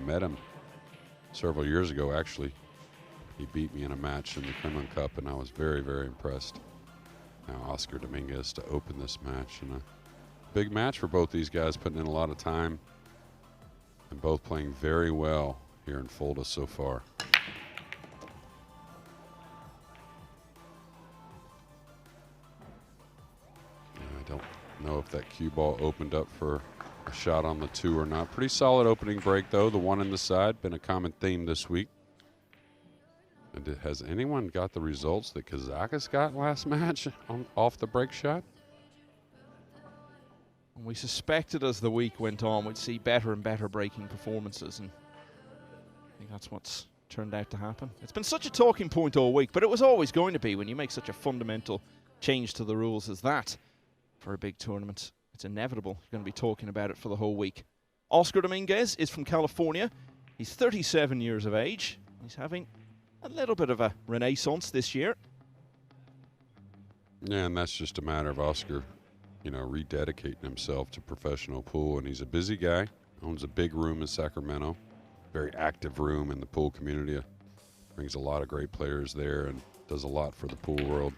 met him several years ago, actually. He beat me in a match in the Kremlin Cup, and I was very, very impressed. Now Oscar Dominguez to open this match, and a big match for both these guys, putting in a lot of time and both playing very well here in Fulda so far. I don't know if that cue ball opened up for a shot on the 2 or not. Pretty solid opening break, though. The 1 in the side, been a common theme this week. And has anyone got the results that Kazakis got last match off the break shot? We suspected as the week went on we'd see better and better breaking performances, and I think that's what's turned out to happen. It's been such a talking point all week, but it was always going to be when you make such a fundamental change to the rules as that for a big tournament. It's inevitable. You're going to be talking about it for the whole week. Oscar Dominguez is from California. He's 37 years of age. He's having a little bit of a renaissance this year. Yeah, and that's just a matter of Oscar, you know, rededicating himself to professional pool. And he's a busy guy, owns a big room in Sacramento, very active room in the pool community. Brings a lot of great players there and does a lot for the pool world.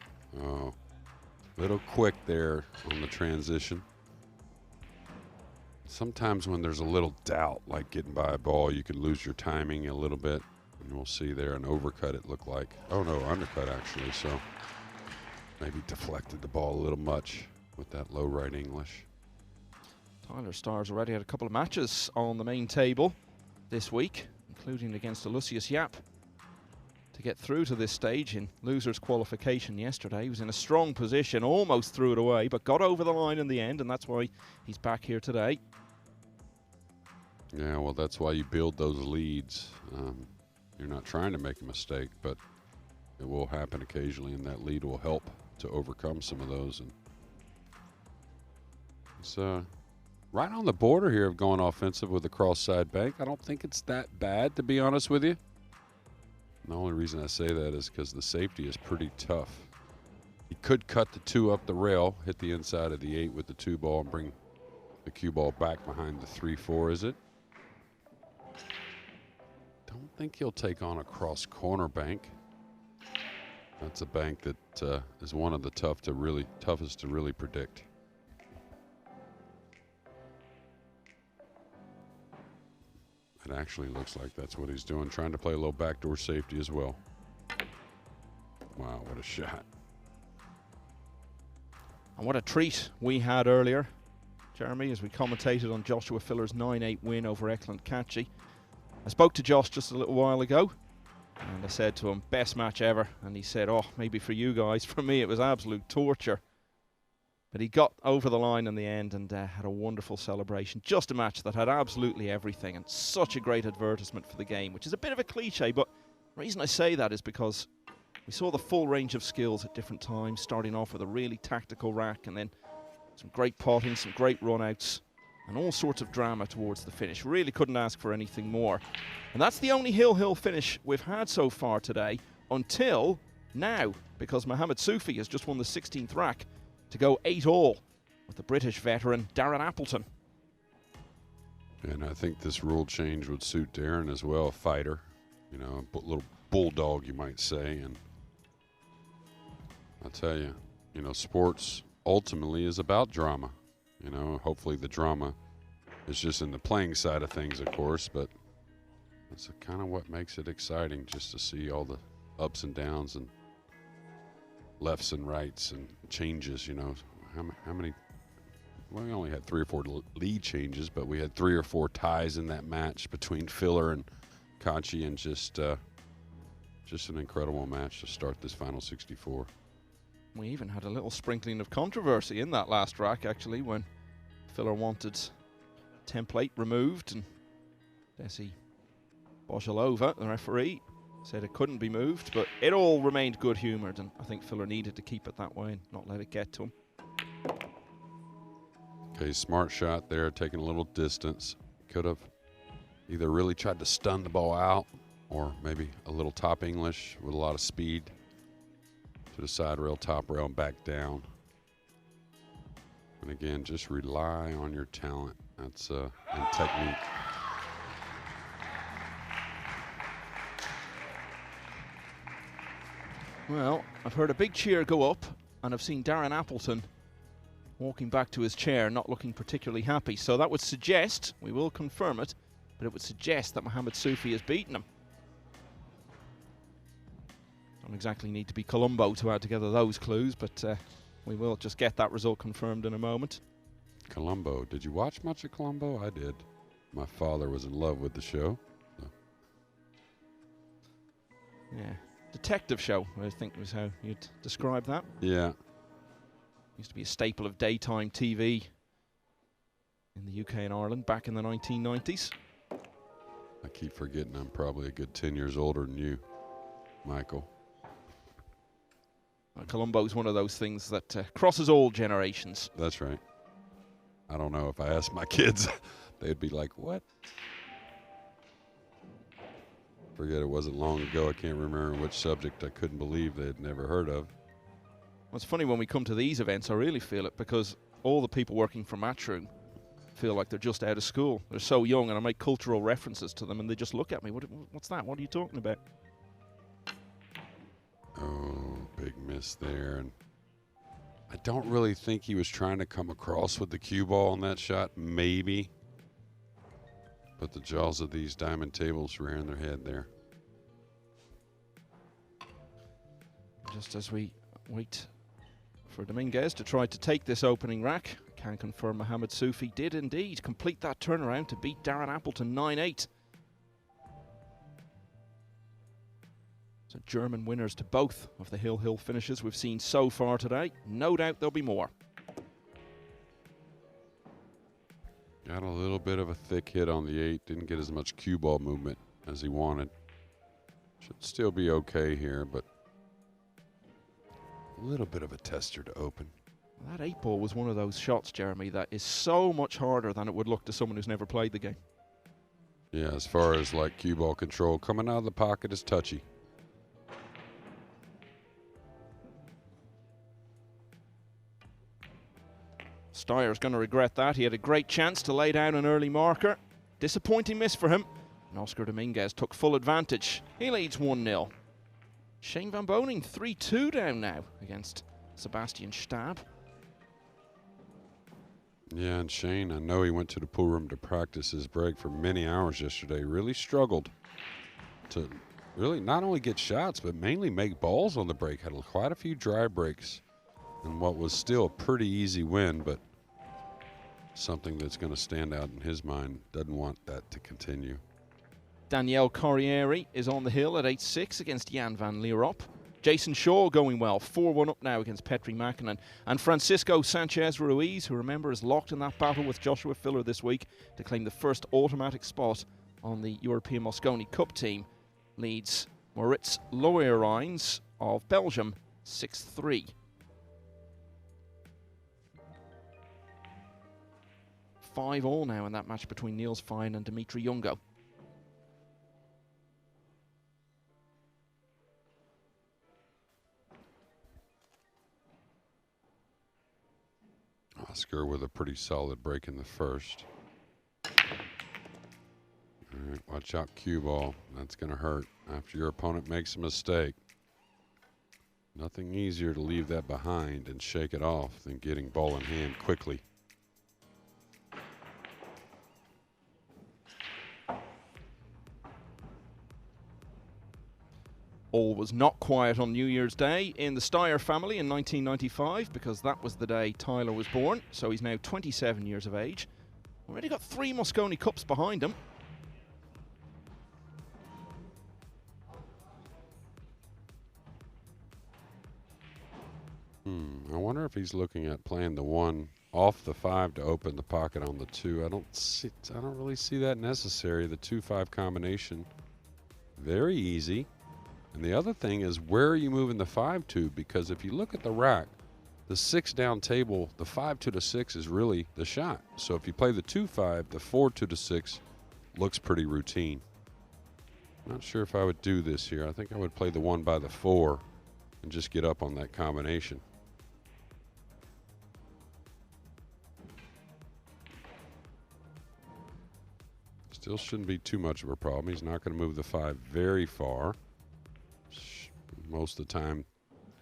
Little quick there on the transition. Sometimes when there's a little doubt, like getting by a ball, you can lose your timing a little bit. And we'll see there an overcut it looked like. Oh no, undercut actually. So maybe deflected the ball a little much with that low right English. Tyler Styer's already had a couple of matches on the main table this week, including against Lucius Yap, to get through to this stage in losers qualification yesterday. He was in a strong position, almost threw it away, but got over the line in the end, and that's why he's back here today. Yeah, well, that's why you build those leads. You're not trying to make a mistake, but it will happen occasionally, and that lead will help to overcome some of those. And it's right on the border here of going offensive with the cross side bank. I don't think it's that bad, to be honest with you. And the only reason I say that is because the safety is pretty tough. He could cut the 2 up the rail, hit the inside of the 8 with the 2 ball, and bring the cue ball back behind the 3-4, is it? Don't think he'll take on a cross corner bank. That's a bank that is one of the toughest to really predict. It actually looks like that's what he's doing, trying to play a little backdoor safety as well. Wow, what a shot. And what a treat we had earlier, Jeremy, as we commentated on Joshua Filler's 9-8 win over Eklund Kachi. I spoke to Josh just a little while ago, and I said to him, best match ever. And he said, oh, maybe for you guys. For me, it was absolute torture. But he got over the line in the end and had a wonderful celebration. Just a match that had absolutely everything, and such a great advertisement for the game, which is a bit of a cliche, but the reason I say that is because we saw the full range of skills at different times, starting off with a really tactical rack, and then some great potting, some great run-outs, and all sorts of drama towards the finish. Really couldn't ask for anything more. And that's the only hill finish we've had so far today, until now, because Mohamed Soufi has just won the 16th rack to go 8-all with the British veteran Darren Appleton. And I think this rule change would suit Darren as well, a fighter, you know, a little bulldog, you might say. And I'll tell you, you know, sports ultimately is about drama. You know, hopefully the drama is just in the playing side of things, of course, but that's kind of what makes it exciting, just to see all the ups and downs and lefts and rights and changes. You know, how many, well, we only had 3 or 4 lead changes, but we had 3 or 4 ties in that match between Filler and Kachi, and just an incredible match to start this final 64. We even had a little sprinkling of controversy in that last rack, actually, when Filler wanted template removed, and Desi Boshalova, the referee, said it couldn't be moved, but it all remained good-humoured, and I think Filler needed to keep it that way and not let it get to him. Okay, smart shot there, taking a little distance. Could have either really tried to stun the ball out, or maybe a little top English with a lot of speed to the side rail, top rail, and back down. And again, just rely on your talent. That's and technique. Well, I've heard a big cheer go up, and I've seen Darren Appleton walking back to his chair, not looking particularly happy. So that would suggest, we will confirm it, but it would suggest that Mohamed Soufi has beaten him. Don't exactly need to be Colombo to add together those clues, but we will just get that result confirmed in a moment. Colombo. Did you watch much of Colombo? I did. My father was in love with the show. So. Yeah. Detective show, I think was how you'd describe that. Yeah. Used to be a staple of daytime TV in the UK and Ireland back in the 1990s. I keep forgetting I'm probably a good 10 years older than you, Michael. Colombo's one of those things that crosses all generations. That's right. I don't know if I asked my kids, they'd be like, what? Forget it wasn't long ago. I can't remember which subject I couldn't believe they'd never heard of. Well, it's funny when we come to these events, I really feel it, because all the people working for Matchroom feel like they're just out of school. They're so young, and I make cultural references to them, and they just look at me. What's that? What are you talking about? Oh, big miss there. And I don't really think he was trying to come across with the cue ball on that shot. Maybe. But the jaws of these diamond tables rearing their head there. Just as we wait for Dominguez to try to take this opening rack, I can confirm Mohamed Soufi did indeed complete that turnaround to beat Darren Appleton 9-8. So German winners to both of the Hill finishes we've seen so far today. No doubt there'll be more. Got a little bit of a thick hit on the 8. Didn't get as much cue ball movement as he wanted. Should still be okay here, but a little bit of a tester to open. That 8 ball was one of those shots, Jeremy, that is so much harder than it would look to someone who's never played the game. Yeah, as far as like cue ball control, coming out of the pocket is touchy. Steyer's going to regret that. He had a great chance to lay down an early marker. Disappointing miss for him. And Oscar Dominguez took full advantage. He leads 1-0. Shane Van Boning 3-2 down now against Sebastian Stab. Yeah, and Shane, I know he went to the pool room to practice his break for many hours yesterday. Really struggled to really not only get shots, but mainly make balls on the break. Had quite a few dry breaks in what was still a pretty easy win, but something that's going to stand out in his mind. Doesn't want that to continue. Danielle Corriere is on the hill at 8-6 against Jan van Lierop. Jason Shaw going well, 4-1 up now against Petri Mäkinen. And Francisco Sanchez Ruiz, who remember is locked in that battle with Joshua Filler this week to claim the first automatic spot on the European Mosconi Cup team, leads Moritz Loerijns of Belgium 6-3. 5-all now in that match between Niels Fine and Dimitri Jungo. Oscar with a pretty solid break in the first. All right, watch out, cue ball. That's going to hurt after your opponent makes a mistake. Nothing easier to leave that behind and shake it off than getting ball in hand quickly. All was not quiet on New Year's Day in the Styer family in 1995, because that was the day Tyler was born, so he's now 27 years of age. Already got 3 Mosconi Cups behind him. I wonder if he's looking at playing the 1 off the 5 to open the pocket on the 2. I don't really see that necessary. The 2-5 combination, very easy. And the other thing is, where are you moving the 5 to? Because if you look at the rack, the 6 down table, the 5 to the 6 is really the shot. So if you play the 2-5, the 4 to the 6 looks pretty routine. Not sure if I would do this here. I think I would play the 1 by the 4 and just get up on that combination. Still shouldn't be too much of a problem. He's not going to move the 5 very far. Most of the time,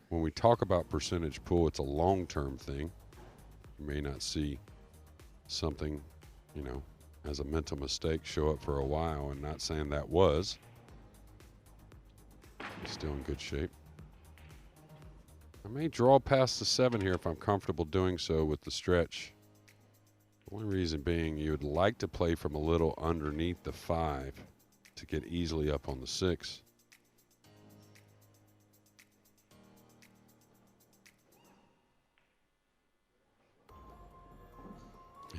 when we talk about percentage pool, it's a long-term thing. You may not see something, you know, as a mental mistake show up for a while, and not saying that was. He's still in good shape. I may draw past the 7 here if I'm comfortable doing so with the stretch. The only reason being you would like to play from a little underneath the 5 to get easily up on the 6.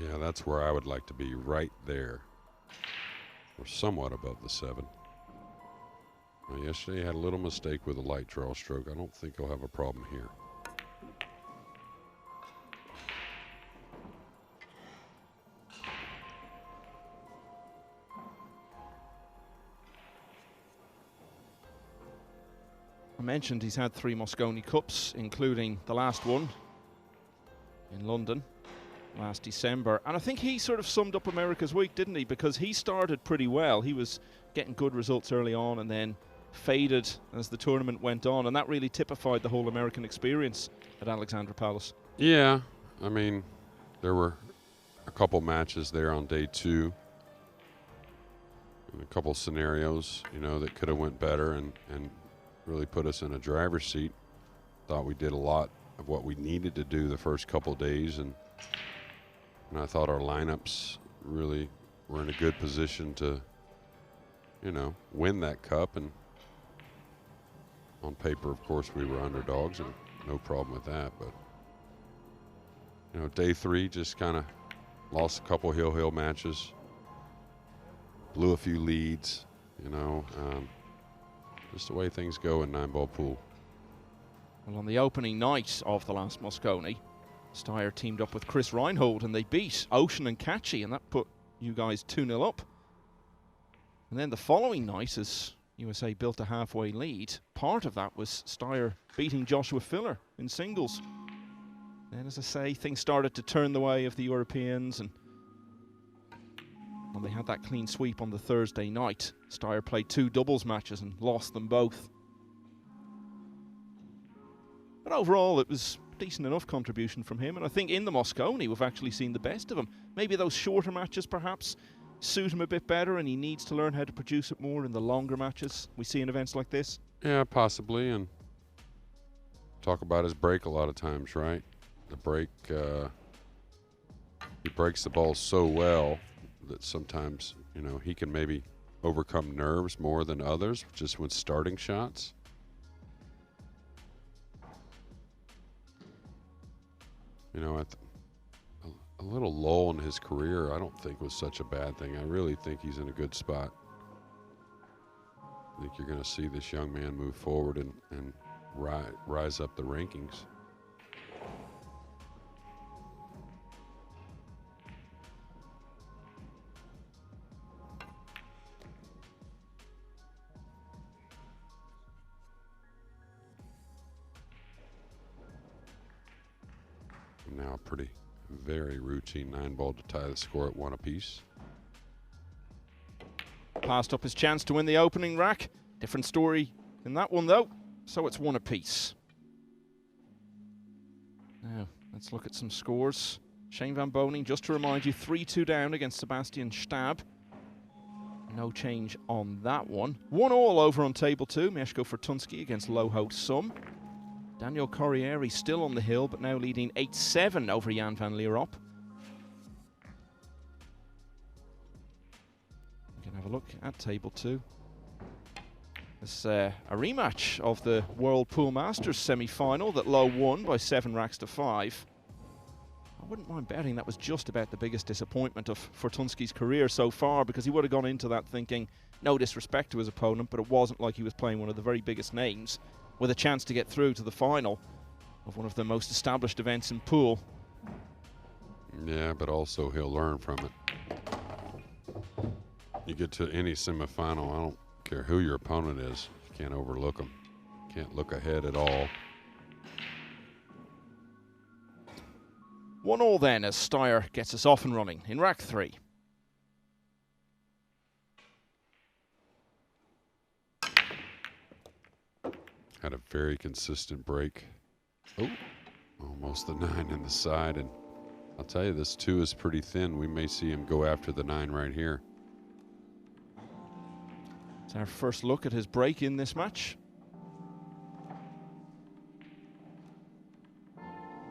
Yeah, that's where I would like to be, right there. Or somewhat above the 7. Now, yesterday I had a little mistake with a light draw stroke. I don't think I'll have a problem here. I mentioned he's had 3 Mosconi Cups, including the last one in London last December. And I think he sort of summed up America's week, didn't he? Because he started pretty well. He was getting good results early on and then faded as the tournament went on. And that really typified the whole American experience at Alexandra Palace. Yeah, I mean, there were a couple matches there on day 2. And a couple scenarios, you know, that could have went better and really put us in a driver's seat. Thought we did a lot of what we needed to do the first couple days, and I thought our lineups really were in a good position to, you know, win that cup. And on paper, of course, we were underdogs, and no problem with that. But, you know, day 3 just kind of lost a couple hill matches, blew a few leads, you know, just the way things go in 9-ball pool. Well, on the opening night of the last Mosconi, Styer teamed up with Chris Reinhold and they beat Ocean and Catchy, and that put you guys 2-0 up. And then the following night, as USA built a halfway lead, part of that was Styer beating Joshua Filler in singles. Then, as I say, things started to turn the way of the Europeans, and they had that clean sweep on the Thursday night. Styer played 2 doubles matches and lost them both. But overall, it was a decent enough contribution from him, and I think in the Mosconi we've actually seen the best of him. Maybe those shorter matches perhaps suit him a bit better, and he needs to learn how to produce it more in the longer matches we see in events like this. Yeah, possibly. And talk about his break a lot of times, right? The break, he breaks the ball so well that sometimes, you know, he can maybe overcome nerves more than others just with starting shots. You know, a little lull in his career I don't think was such a bad thing. I really think he's in a good spot. I think you're going to see this young man move forward and rise up the rankings. Now a very routine 9-ball to tie the score at 1 apiece. Passed up his chance to win the opening rack. Different story in that one though, so it's 1 apiece. Now let's look at some scores. Shane Van Boning, just to remind you, 3-2 down against Sebastian Stab. No change on that one. 1-1 over on table 2. Mieszko Fortunski against Loho Sum. Daniel Corriere still on the hill, but now leading 8-7 over Jan van Lierop. We can have a look at table 2. It's a rematch of the World Pool Masters semi-final that Low won by 7 racks to 5. I wouldn't mind betting that was just about the biggest disappointment of Fortunski's career so far, because he would have gone into that thinking, no disrespect to his opponent, but it wasn't like he was playing one of the very biggest names, with a chance to get through to the final of one of the most established events in pool. Yeah, but also he'll learn from it. You get to any semifinal, I don't care who your opponent is, you can't overlook them. Can't look ahead at all. 1-1 then as Styer gets us off and running in rack 3. had a very consistent break. Oh, almost the 9 in the side. And I'll tell you, this 2 is pretty thin. We may see him go after the 9 right here. It's our first look at his break in this match.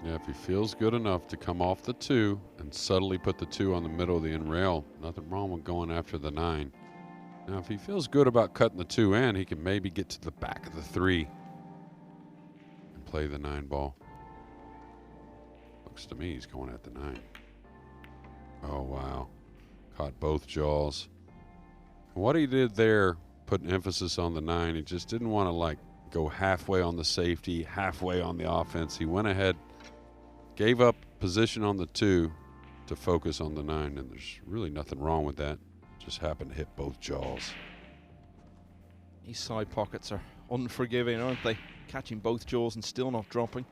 Yeah, if he feels good enough to come off the 2 and subtly put the 2 on the middle of the end rail, nothing wrong with going after the 9. Now, if he feels good about cutting the 2 in, he can maybe get to the back of the 3 and play the 9 ball. Looks to me he's going at the 9. Oh, wow. Caught both jaws. What he did there, putting emphasis on the 9, he just didn't want to, like, go halfway on the safety, halfway on the offense. He went ahead, gave up position on the 2 to focus on the 9, and there's really nothing wrong with that. Just happened to hit both jaws. These side pockets are unforgiving, aren't they? Catching both jaws and still not dropping.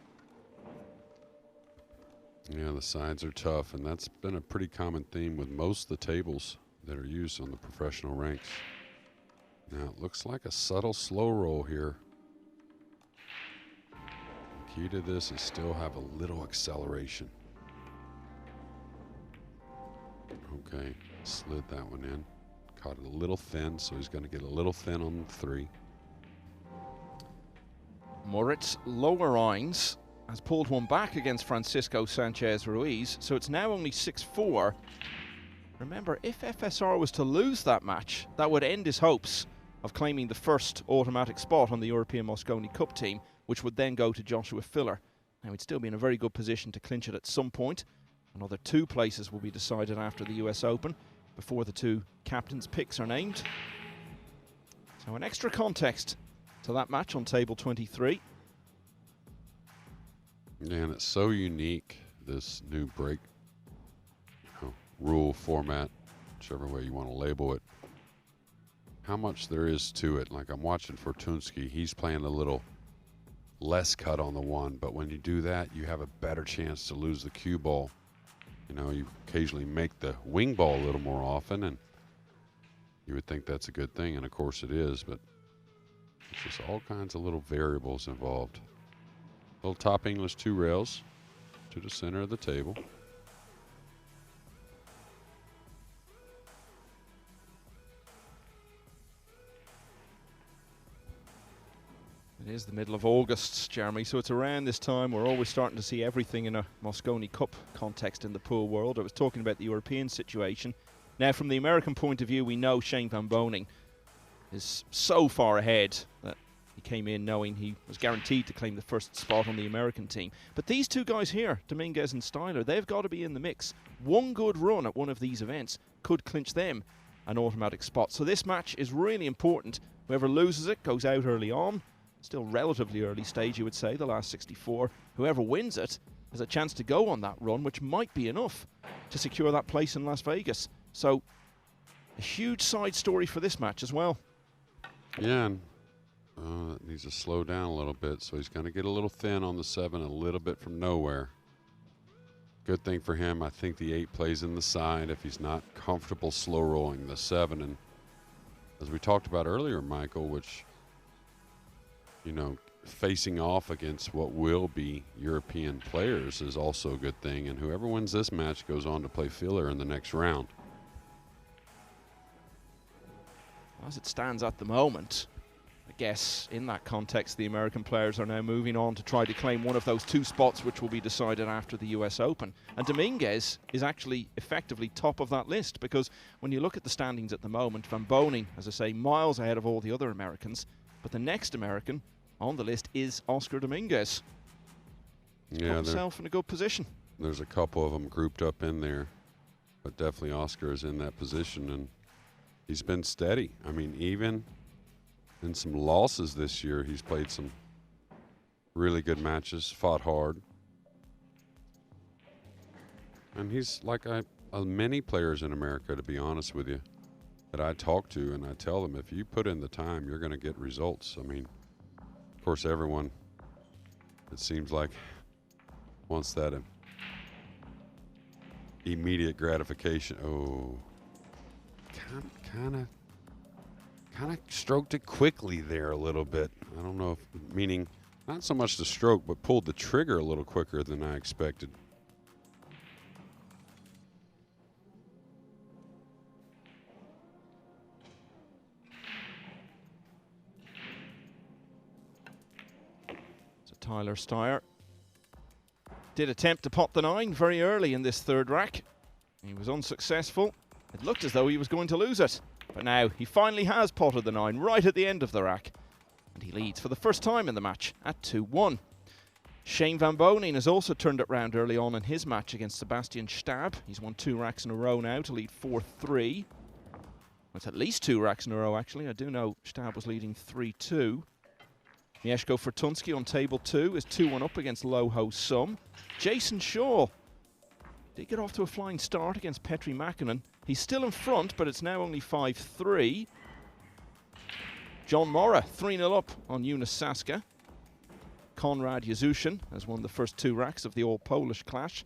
Yeah, the sides are tough, and that's been a pretty common theme with most of the tables that are used on the professional ranks. Now, it looks like a subtle slow roll here. The key to this is still have a little acceleration. Okay, slid that one in. Caught it a little thin, so he's going to get a little thin on the 3. Moritz Lowerines has pulled one back against Francisco Sanchez Ruiz, so it's now only 6-4. Remember, if FSR was to lose that match, that would end his hopes of claiming the first automatic spot on the European Mosconi Cup team, which would then go to Joshua Filler. Now, he'd still be in a very good position to clinch it at some point. Another 2 places will be decided after the US Open before the 2 captains' picks are named. So an extra context to that match on table 23. Yeah, and it's so unique, this new break rule format, whichever way you want to label it. How much there is to it. Like, I'm watching Fortunsky, he's playing a little less cut on the 1, but when you do that, you have a better chance to lose the cue ball. You know, you occasionally make the wing ball a little more often, and you would think that's a good thing, and of course it is, but it's just all kinds of little variables involved. Little top English 2 rails to the center of the table. It is the middle of August, Jeremy, so it's around this time we're always starting to see everything in a Mosconi Cup context in the pool world. I was talking about the European situation. Now, from the American point of view, we know Shane Van Boening is so far ahead that he came in knowing he was guaranteed to claim the first spot on the American team. But these 2 guys here, Dominguez and Styer, they've got to be in the mix. One good run at one of these events could clinch them an automatic spot. So this match is really important. Whoever loses it goes out early on. Still relatively early stage, you would say, the last 64. Whoever wins it has a chance to go on that run, which might be enough to secure that place in Las Vegas. So, a huge side story for this match as well. Yeah, and it needs to slow down a little bit, so he's going to get a little thin on the 7, a little bit from nowhere. Good thing for him, I think the 8 plays in the side if he's not comfortable slow rolling the 7. And as we talked about earlier, Michael, which, you know, facing off against what will be European players is also a good thing. And whoever wins this match goes on to play Filler in the next round. As it stands at the moment, I guess in that context, the American players are now moving on to try to claim one of those 2 spots which will be decided after the US Open. And Dominguez is actually effectively top of that list, because when you look at the standings at the moment, Van Boening, as I say, miles ahead of all the other Americans. But the next American on the list is Oscar Dominguez. He's put himself in a good position. There's a couple of them grouped up in there, but definitely Oscar is in that position, and he's been steady. I mean, even in some losses this year, he's played some really good matches, fought hard. And he's like many players in America, to be honest with you, that I talk to, and I tell them, if you put in the time, you're going to get results. I mean, of course, everyone, it seems like, wants that immediate gratification. Oh, kind of kind of stroked it quickly there a little bit. I don't know if, meaning not so much the stroke, but pulled the trigger a little quicker than I expected. So Tyler Styer did attempt to pot the 9 very early in this third rack. He was unsuccessful. It looked as though he was going to lose it. But now he finally has potted the 9 right at the end of the rack. And he leads for the first time in the match at 2-1. Shane Van Bonen has also turned it round early on in his match against Sebastian Stab. He's won 2 racks in a row now to lead 4-3. That's at least 2 racks in a row, actually. I do know Stab was leading 3-2. Mieszko Fortunski on table 2 is 2-1 up against Loho Sum. Jason Shaw did get off to a flying start against Petri Makinen. He's still in front, but it's now only 5-3. John Mora 3-0 up on Eunice Saska. Konrad Yazushin has won the first 2 racks of the all-Polish clash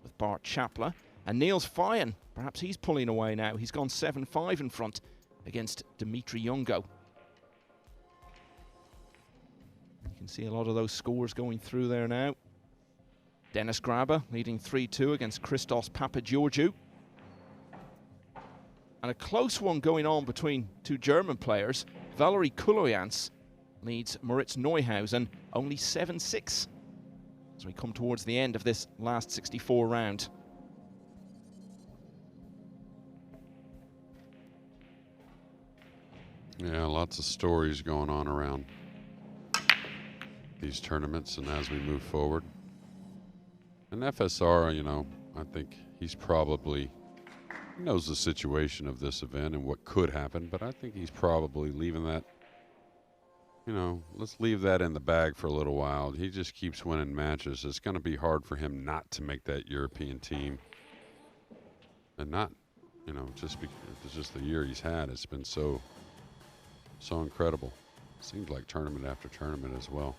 with Bart Chapla. And Niels Fayen, perhaps he's pulling away now. He's gone 7-5 in front against Dimitri Yungo. You can see a lot of those scores going through there now. Dennis Graber leading 3-2 against Christos Papageorgiou. And a close one going on between 2 German players. Valerie Kuloyans leads Moritz Neuhausen only 7-6 as we come towards the end of this last 64 round. Yeah, lots of stories going on around these tournaments and as we move forward. And FSR, you know, I think he's probably knows the situation of this event and what could happen, but I think he's probably leaving that, you know, let's leave that in the bag for a little while. He just keeps winning matches. It's going to be hard for him not to make that European team. And not, you know, just the year he's had. It's been so incredible. Seems like tournament after tournament as well.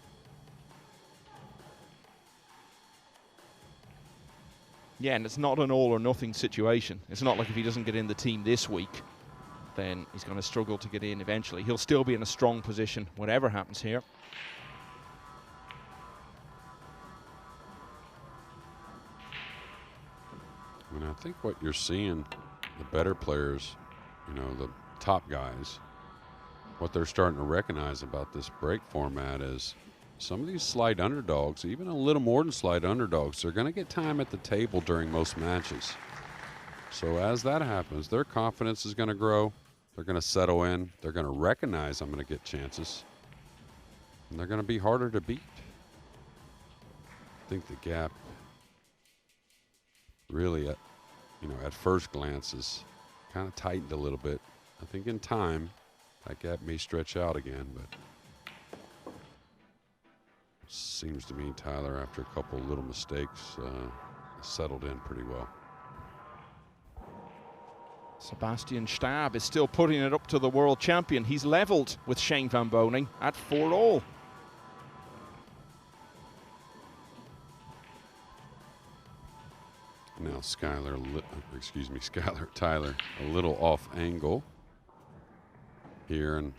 Yeah, and it's not an all or nothing situation. It's not like if he doesn't get in the team this week, then he's going to struggle to get in eventually. He'll still be in a strong position, whatever happens here. And I think what you're seeing, the better players, you know, the top guys, what they're starting to recognize about this break format is some of these slight underdogs, even a little more than slight underdogs, they're going to get time at the table during most matches. So as that happens, their confidence is going to grow. They're going to settle in. They're going to recognize I'm going to get chances. And they're going to be harder to beat. I think the gap really, at first glance is kind of tightened a little bit. I think in time, that gap may stretch out again, but seems to me Tyler, after a couple little mistakes, settled in pretty well. Sebastian Stab is still putting it up to the world champion. He's leveled with Shane Van Bonen at 4-all. Now Tyler, a little off angle here, and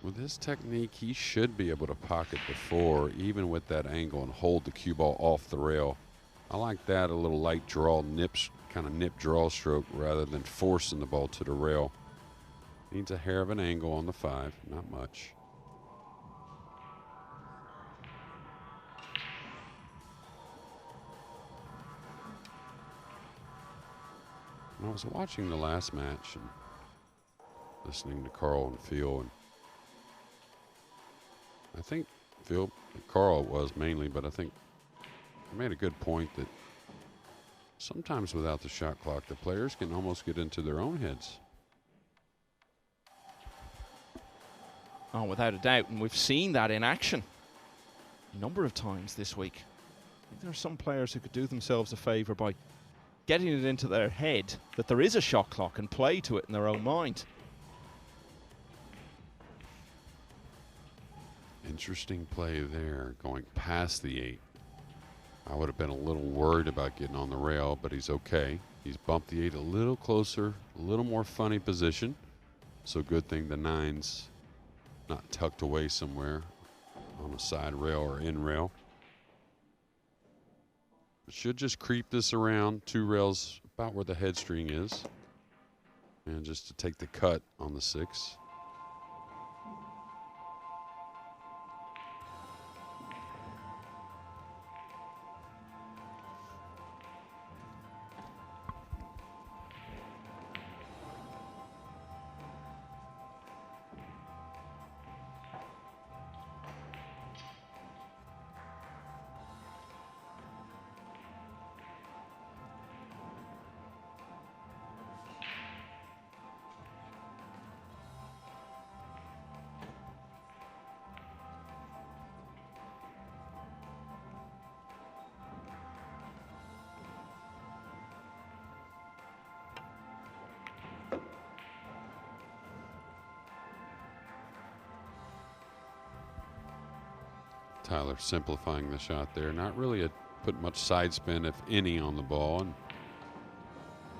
with his technique, he should be able to pocket the 4, even with that angle, and hold the cue ball off the rail. I like that, a little light draw, nip draw stroke, rather than forcing the ball to the rail. Needs a hair of an angle on the 5, not much. And I was watching the last match and listening to Carl and Phil, and I think Carl was mainly, but I think he made a good point that sometimes without the shot clock, the players can almost get into their own heads. Oh, without a doubt, and we've seen that in action a number of times this week. I think there are some players who could do themselves a favor by getting it into their head that there is a shot clock and play to it in their own mind. Interesting play there, going past the 8. I would have been a little worried about getting on the rail, but he's okay. He's bumped the 8 a little closer, a little more funny position. So good thing the 9's not tucked away somewhere on a side rail or in rail. Should just creep this around 2 rails about where the head string is. And just to take the cut on the 6. Tyler simplifying the shot there. Not really put much side spin, if any, on the ball. And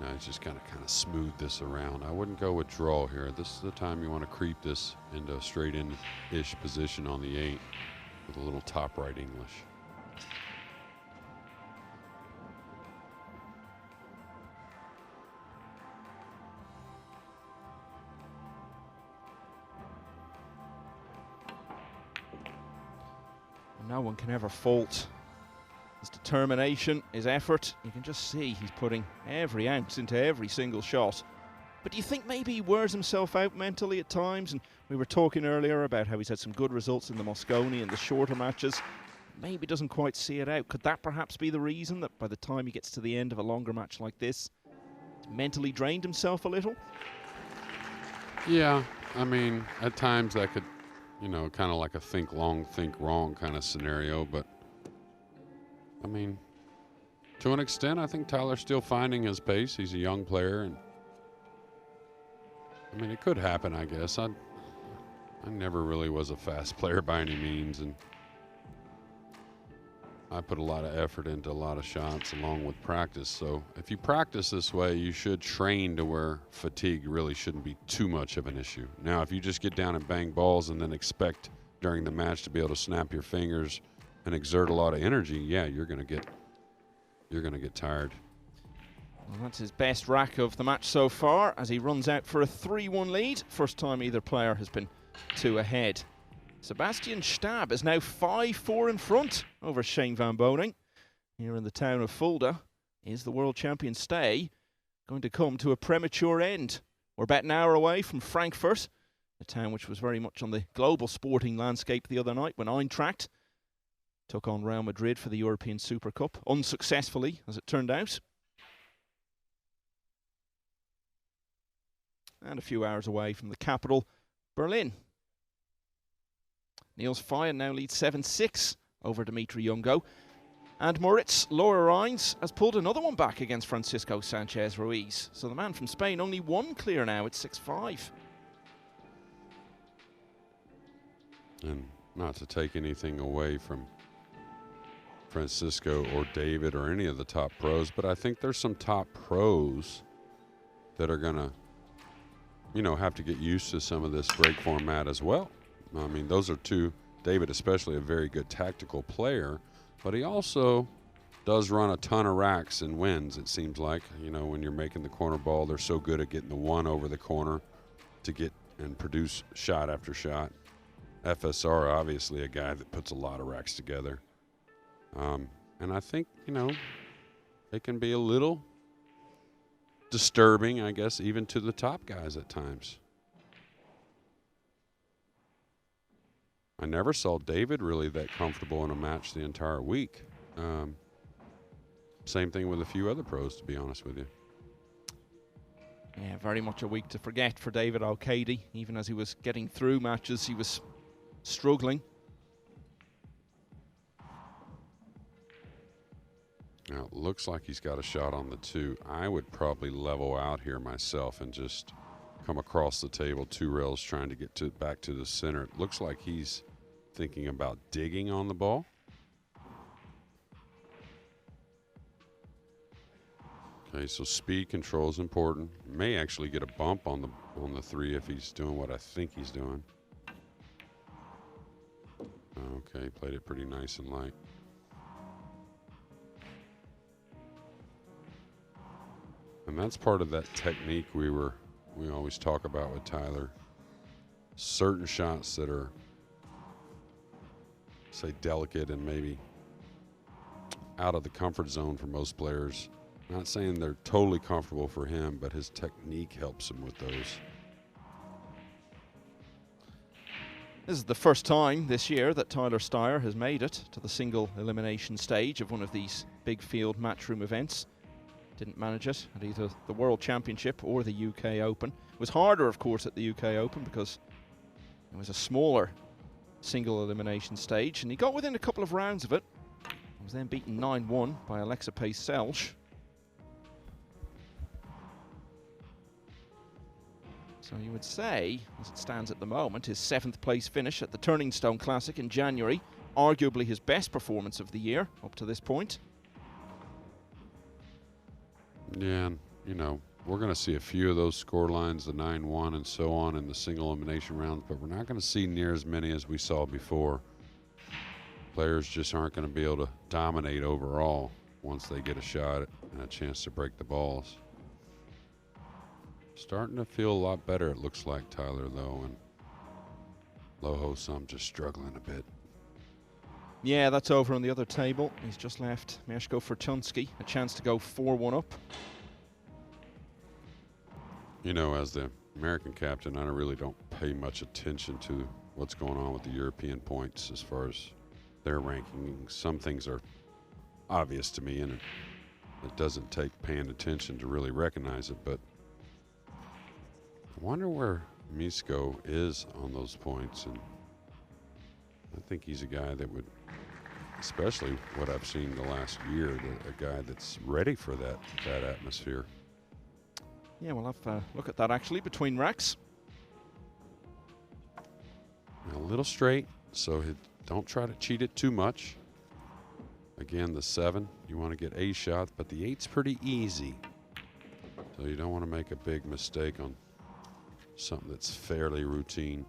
now he's just kind of smooth this around. I wouldn't go with draw here. This is the time you want to creep this into a straight in-ish position on the 8 with a little top right English. No one can ever fault his determination, his effort. You can just see he's putting every ounce into every single shot. But do you think maybe he wears himself out mentally at times? And we were talking earlier about how he's had some good results in the Mosconi and the shorter matches. Maybe doesn't quite see it out. Could that perhaps be the reason that by the time he gets to the end of a longer match like this, he's mentally drained himself a little? Yeah, I mean, at times that could, you know, kind of like a think long, think wrong kind of scenario. But, I mean, to an extent, I think Tyler's still finding his pace. He's a young player. And, I mean, it could happen, I guess. I never really was a fast player by any means. And I put a lot of effort into a lot of shots along with practice. So if you practice this way, you should train to where fatigue really shouldn't be too much of an issue. Now, if you just get down and bang balls and then expect during the match to be able to snap your fingers and exert a lot of energy, yeah, you're gonna get tired. Well, that's his best rack of the match so far as he runs out for a 3-1 lead. First time either player has been 2 ahead. Sebastian Stab is now 5-4 in front over Shane Van Boning. Here in the town of Fulda, is the world champion stay going to come to a premature end? We're about an hour away from Frankfurt, a town which was very much on the global sporting landscape the other night when Eintracht took on Real Madrid for the European Super Cup, unsuccessfully as it turned out. And a few hours away from the capital, Berlin. Niels Feijen now leads 7-6 over Dimitri Jungo. And Moritz Lohrreins has pulled another one back against Francisco Sanchez Ruiz. So the man from Spain only 1 clear now at 6-5. And not to take anything away from Francisco or David or any of the top pros, but I think there's some top pros that are going to, you know, have to get used to some of this break format as well. I mean, those are two, David especially, a very good tactical player, but he also does run a ton of racks and wins, it seems like. You know, when you're making the corner ball, they're so good at getting the one over the corner to get and produce shot after shot. FSR, obviously, a guy that puts a lot of racks together. And I think, you know, it can be a little disturbing, I guess, even to the top guys at times. I never saw David really that comfortable in a match the entire week. Same thing with a few other pros, to be honest with you. Yeah, very much a week to forget for David Al-Qaedi. Even as he was getting through matches, he was struggling. Now, it looks like he's got a shot on the 2. I would probably level out here myself and just come across the table 2 rails trying to get back to the center. It looks like he's thinking about digging on the ball. Okay, so speed control is important. May actually get a bump on the 3 if he's doing what I think he's doing. Okay, played it pretty nice and light. And that's part of that technique we always talk about with Tyler. Certain shots that are, say, delicate and maybe out of the comfort zone for most players. Not saying they're totally comfortable for him, but his technique helps him with those. This is the first time this year that Tyler Styer has made it to the single elimination stage of one of these big field Matchroom events. Didn't manage it at either the World Championship or the UK Open. It was harder, of course, at the UK Open because it was a smaller single elimination stage, and he got within a couple of rounds of it. He was then beaten 9-1 by Alexa Pace-Selch. So you would say, as it stands at the moment, his 7th place finish at the Turning Stone Classic in January, arguably his best performance of the year up to this point. Yeah, and, you know, we're going to see a few of those score lines, the 9-1 and so on, in the single elimination rounds, but we're not going to see near as many as we saw before. Players just aren't going to be able to dominate overall once they get a shot and a chance to break the balls. Starting to feel a lot better, it looks like, Tyler, though, and Lohos, I'm just struggling a bit. Yeah, that's over on the other table. He's just left Mieszko Fortuński a chance to go 4-1 up. You know, as the American captain, I really don't pay much attention to what's going on with the European points as far as their ranking. Some things are obvious to me, and it doesn't take paying attention to really recognize it, but I wonder where Mieszko is on those points, and I think he's a guy that would, especially what I've seen the last year, a guy that's ready for that atmosphere. Yeah, we'll have a look at that actually between racks. A little straight, so don't try to cheat it too much. Again, the 7, you want to get a shot, but the 8's pretty easy. So you don't want to make a big mistake on something that's fairly routine.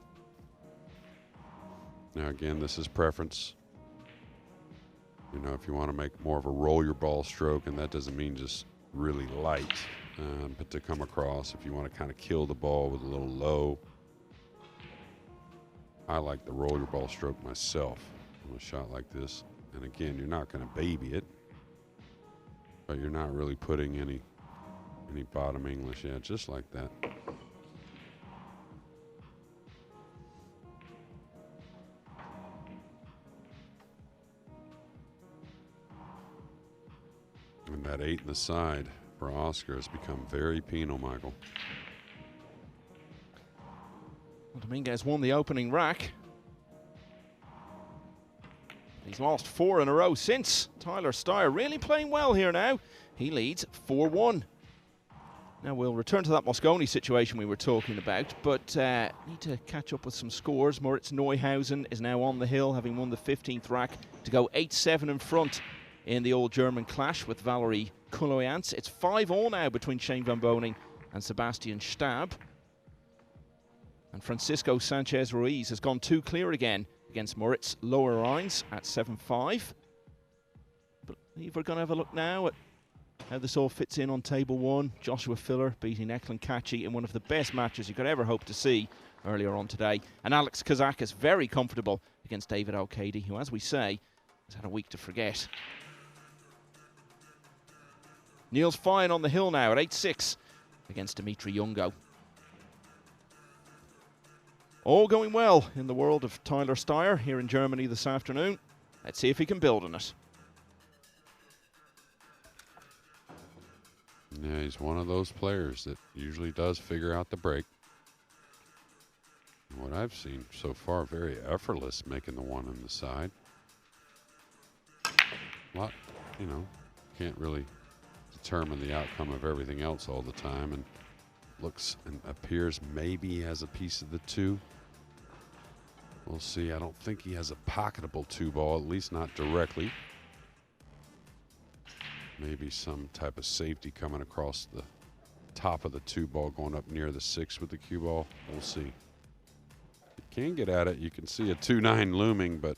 Now again, this is preference. You know, if you want to make more of a roll your ball stroke, and that doesn't mean just really light, but to come across, if you want to kind of kill the ball with a little low. I like the roll your ball stroke myself on a shot like this. And again, you're not going to baby it, but you're not really putting any bottom English, yeah, just like that. And that 8 in the side for Oscar has become very penal, Michael. Well, Dominguez won the opening rack. He's lost 4 in a row since. Tyler Styer really playing well here now. He leads 4-1. Now we'll return to that Mosconi situation we were talking about, but need to catch up with some scores. Moritz Neuhausen is now on the hill, having won the 15th rack to go 8-7 in front in the old German clash with Valerie Kuloyans. It's 5-all now between Shane Van Boning and Sebastian Stab. And Francisco Sanchez Ruiz has gone 2 clear again against Moritz Lower Rhines at 7-5. But we're going to have a look now at how this all fits in on table 1. Joshua Filler beating Eklund Kachi in one of the best matches you could ever hope to see earlier on today. And Alex Kazakis very comfortable against David O'Cady, who, as we say, has had a week to forget. Niels Fine on the hill now at 8-6 against Dimitri Jungo. All going well in the world of Tyler Styer here in Germany this afternoon. Let's see if he can build on it. Yeah, he's one of those players that usually does figure out the break. What I've seen so far, very effortless making the 1 on the side. A lot, you know, can't really determine the outcome of everything else all the time, and looks and appears maybe he has a piece of the 2. We'll see. I don't think he has a pocketable 2 ball, at least not directly. maybe some type of safety coming across the top of the 2 ball going up near the 6 with the cue ball. We'll see. You can get at it. You can see a 2-9 looming, but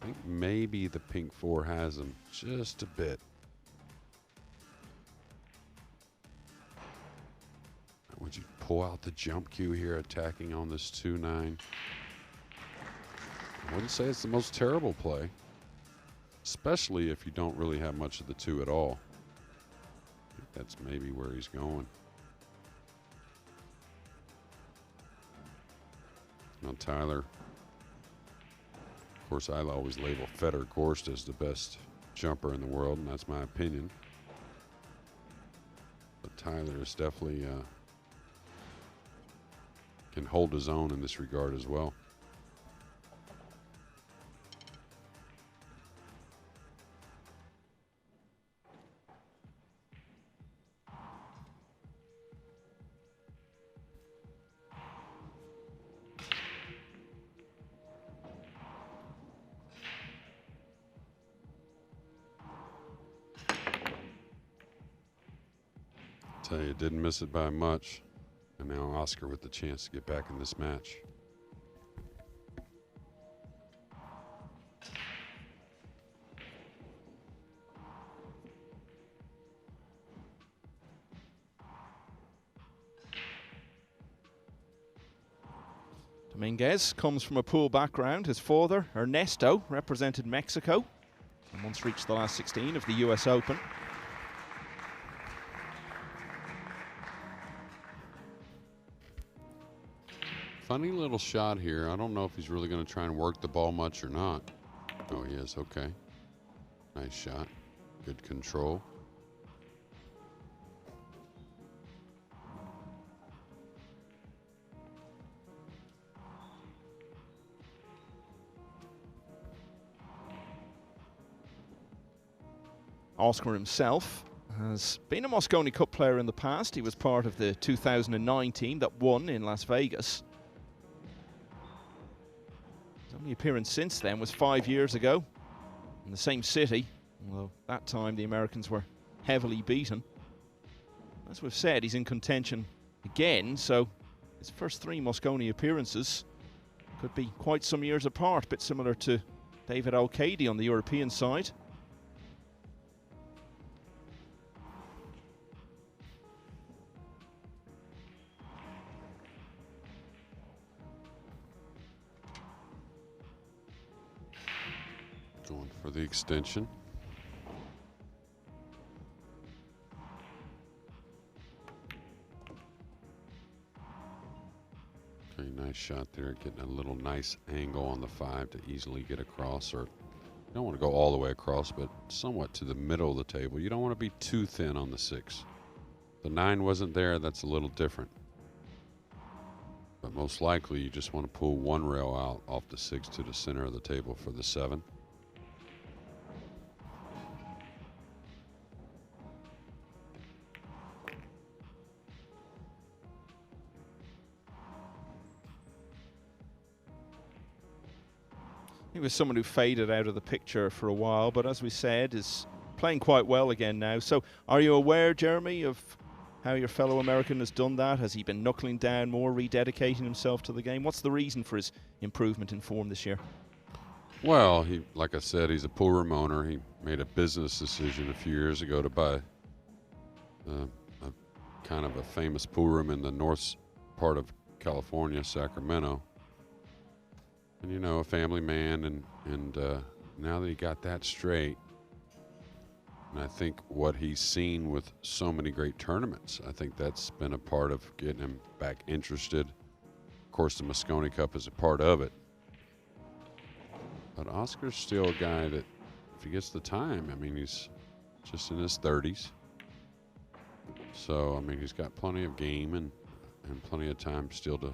I think maybe the pink 4 has him just a bit. Would you pull out the jump cue here, attacking on this 2-9? I wouldn't say it's the most terrible play, especially if you don't really have much of the 2 at all. I think that's maybe where he's going. Now Tyler, of course, I always label Fedor Gorst as the best jumper in the world, and that's my opinion. But Tyler is definitely can hold his own in this regard as well. Tell you, didn't miss it by much. And now Oscar with the chance to get back in this match. Dominguez comes from a pool background. His father, Ernesto, represented Mexico and once reached the last 16 of the US Open. Funny little shot here. I don't know if he's really going to try and work the ball much or not. Oh, he is. Okay. Nice shot. Good control. Oscar himself has been a Mosconi Cup player in the past. He was part of the 2009 team that won in Las Vegas. His only appearance since then was 5 years ago in the same city, although that time the Americans were heavily beaten. As we've said, he's in contention again, so his first 3 Mosconi appearances could be quite some years apart, a bit similar to David O'Cady on the European side. Going for the extension. Okay, nice shot there, getting a little nice angle on the 5 to easily get across, or you don't want to go all the way across, but somewhat to the middle of the table. You don't want to be too thin on the 6. The 9 wasn't there, that's a little different. But most likely you just want to pull one rail out off the 6 to the center of the table for the 7. He was someone who faded out of the picture for a while, but as we said, is playing quite well again now. So are you aware, Jeremy, of how your fellow American has done that? Has he been knuckling down more, rededicating himself to the game? What's the reason for his improvement in form this year? Well, he, like I said, he's a pool room owner. He made a business decision a few years ago to buy a kind of a famous pool room in the north part of California, Sacramento. And, you know, a family man, and now that he got that straight, and I think what he's seen with so many great tournaments, I think that's been a part of getting him back interested. Of course, the Mosconi Cup is a part of it. But Oscar's still a guy that, if he gets the time, I mean, he's just in his 30s. So, I mean, he's got plenty of game and plenty of time still to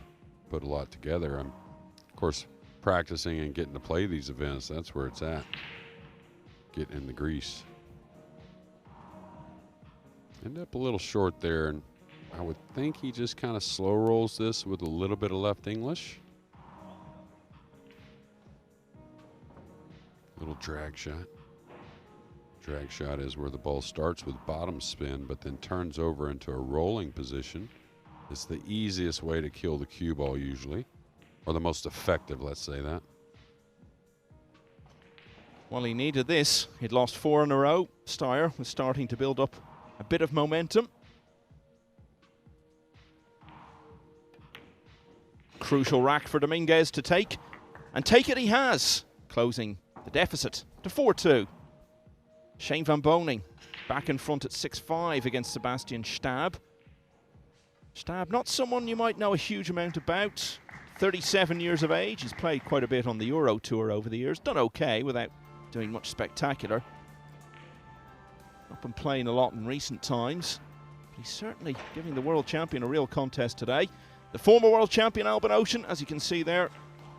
put a lot together. Of course, practicing and getting to play these events, that's where it's at. Getting in the grease. Ended up a little short there, and I would think he just kind of slow rolls this with a little bit of left English. Little drag shot. Drag shot is where the ball starts with bottom spin, but then turns over into a rolling position. It's the easiest way to kill the cue ball usually, or the most effective, let's say that. Well, he needed this. He'd lost 4 in a row. Styer was starting to build up a bit of momentum. Crucial rack for Dominguez to take, and take it he has, closing the deficit to 4-2. Shane Van Boning back in front at 6-5 against Sebastian Stab. Stab, not someone you might know a huge amount about. 37 years of age. He's played quite a bit on the Euro Tour over the years. Done okay without doing much spectacular. Not been playing a lot in recent times. But he's certainly giving the world champion a real contest today. The former world champion Albin Ocean, as you can see there,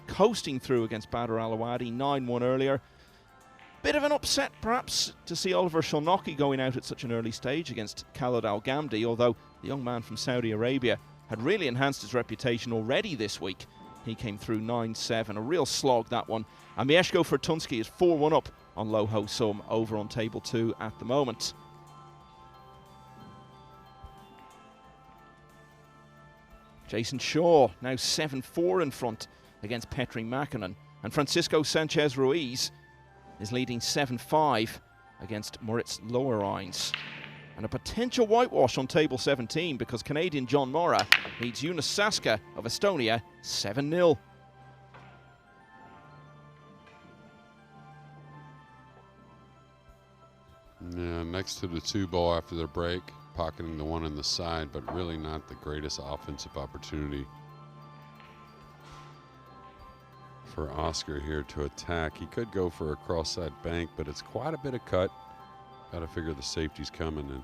coasting through against Badr Al-Awadi, 9-1 earlier. Bit of an upset, perhaps, to see Oliver Sholnocki going out at such an early stage against Khaled Al-Ghamdi, although the young man from Saudi Arabia had really enhanced his reputation already this week. He came through 9-7, a real slog, that one. And Mieszko Fortunski is 4-1 up on Lo Ho Sum over on table 2 at the moment. Jason Shaw now 7-4 in front against Petri Makinen. And Francisco Sanchez Ruiz is leading 7-5 against Moritz Lowerines. And a potential whitewash on table 17 because Canadian John Mora leads Jonas Saska of Estonia 7-0. Yeah, next to the 2-ball after the break, pocketing the one in the side, but really not the greatest offensive opportunity for Oscar here to attack. He could go for a cross-side bank, but it's quite a bit of cut. Got to figure the safety's coming, and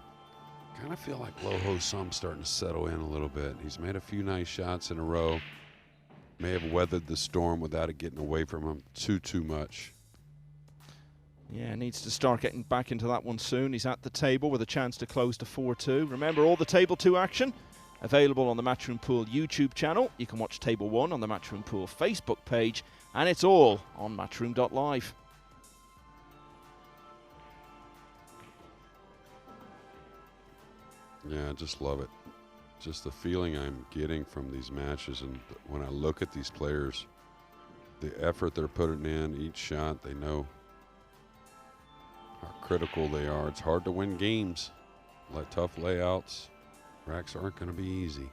kind of feel like Lo Ho Sum's starting to settle in a little bit. He's made a few nice shots in a row. May have weathered the storm without it getting away from him too much. Yeah, needs to start getting back into that one soon. He's at the table with a chance to close to 4-2. Remember, all the table 2 action available on the Matchroom Pool YouTube channel. You can watch table 1 on the Matchroom Pool Facebook page, and it's all on Matchroom.Live. Yeah, I just love it. Just the feeling I'm getting from these matches, and when I look at these players, the effort they're putting in, each shot, they know how critical they are. It's hard to win games. Like tough layouts, racks aren't going to be easy.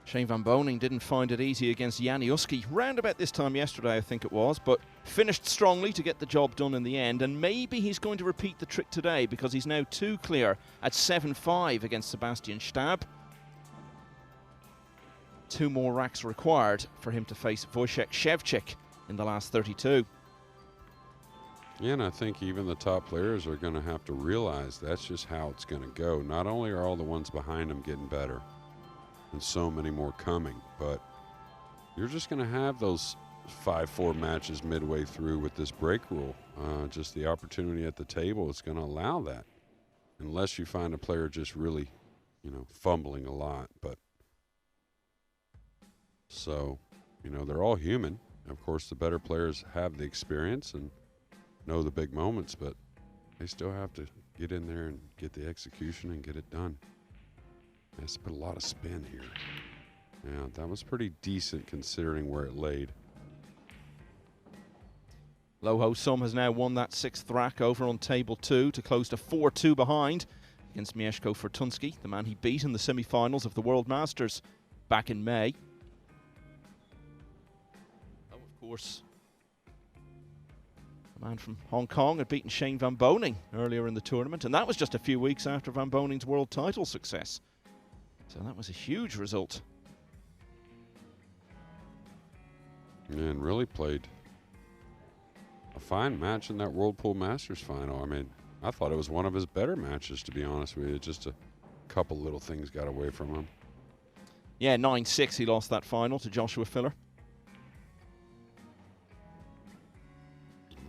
Shane Van Boning didn't find it easy against Janiuski round about this time yesterday, I think it was, but finished strongly to get the job done in the end, and maybe he's going to repeat the trick today because he's now 2 clear at 7-5 against Sebastian Stab. 2 more racks required for him to face Wojciech Szewczyk in the last 32. Yeah, and I think even the top players are going to have to realize that's just how it's going to go. Not only are all the ones behind them getting better, and so many more coming, but you're just going to have those 5-4 matches midway through with this break rule. Just the opportunity at the table is going to allow that, unless you find a player just really, fumbling a lot. But so, they're all human. Of course, the better players have the experience and know the big moments, but they still have to get in there and get the execution and get it done. Has to put a lot of spin here. Yeah, that was pretty decent considering where it laid. Lo Ho Sum has now won that 6th rack over on table 2 to close to 4-2 behind against Mieszko Fortunski, the man he beat in the semi-finals of the World Masters back in May. Oh, of course, the man from Hong Kong had beaten Shane Van Boning earlier in the tournament, and that was just a few weeks after Van Boning's world title success. So that was a huge result. And really played a fine match in that World Pool Masters final. I mean, I thought it was one of his better matches, to be honest with you. Just a couple little things got away from him. Yeah, 9-6 he lost that final to Joshua Filler.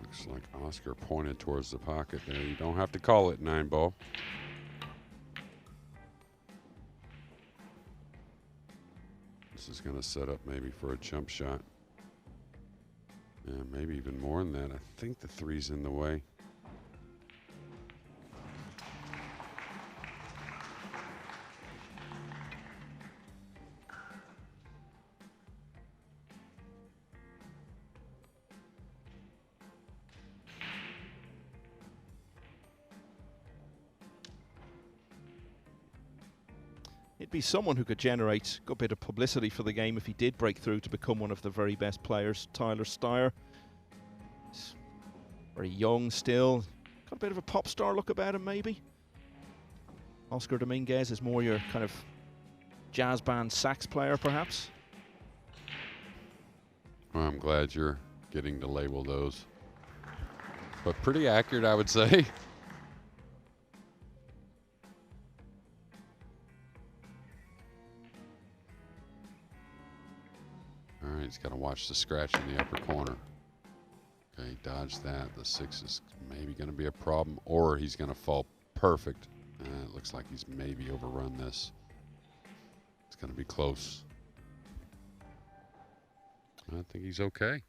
Looks like Oscar pointed towards the pocket there. You don't have to call it 9-ball. This is going to set up maybe for a jump shot. Yeah, maybe even more than that. I think the 3's in the way. He'd be someone who could generate a good bit of publicity for the game if he did break through to become one of the very best players. Tyler Styer. He's very young still. Got a bit of a pop star look about him, maybe. Oscar Dominguez is more your kind of jazz band sax player, perhaps. Well, I'm glad you're getting to label those. But pretty accurate, I would say. All right, he's got to watch the scratch in the upper corner. Okay, dodge that. The 6 is maybe going to be a problem, or he's going to fall perfect. It looks like he's maybe overrun this. It's going to be close. I think he's okay.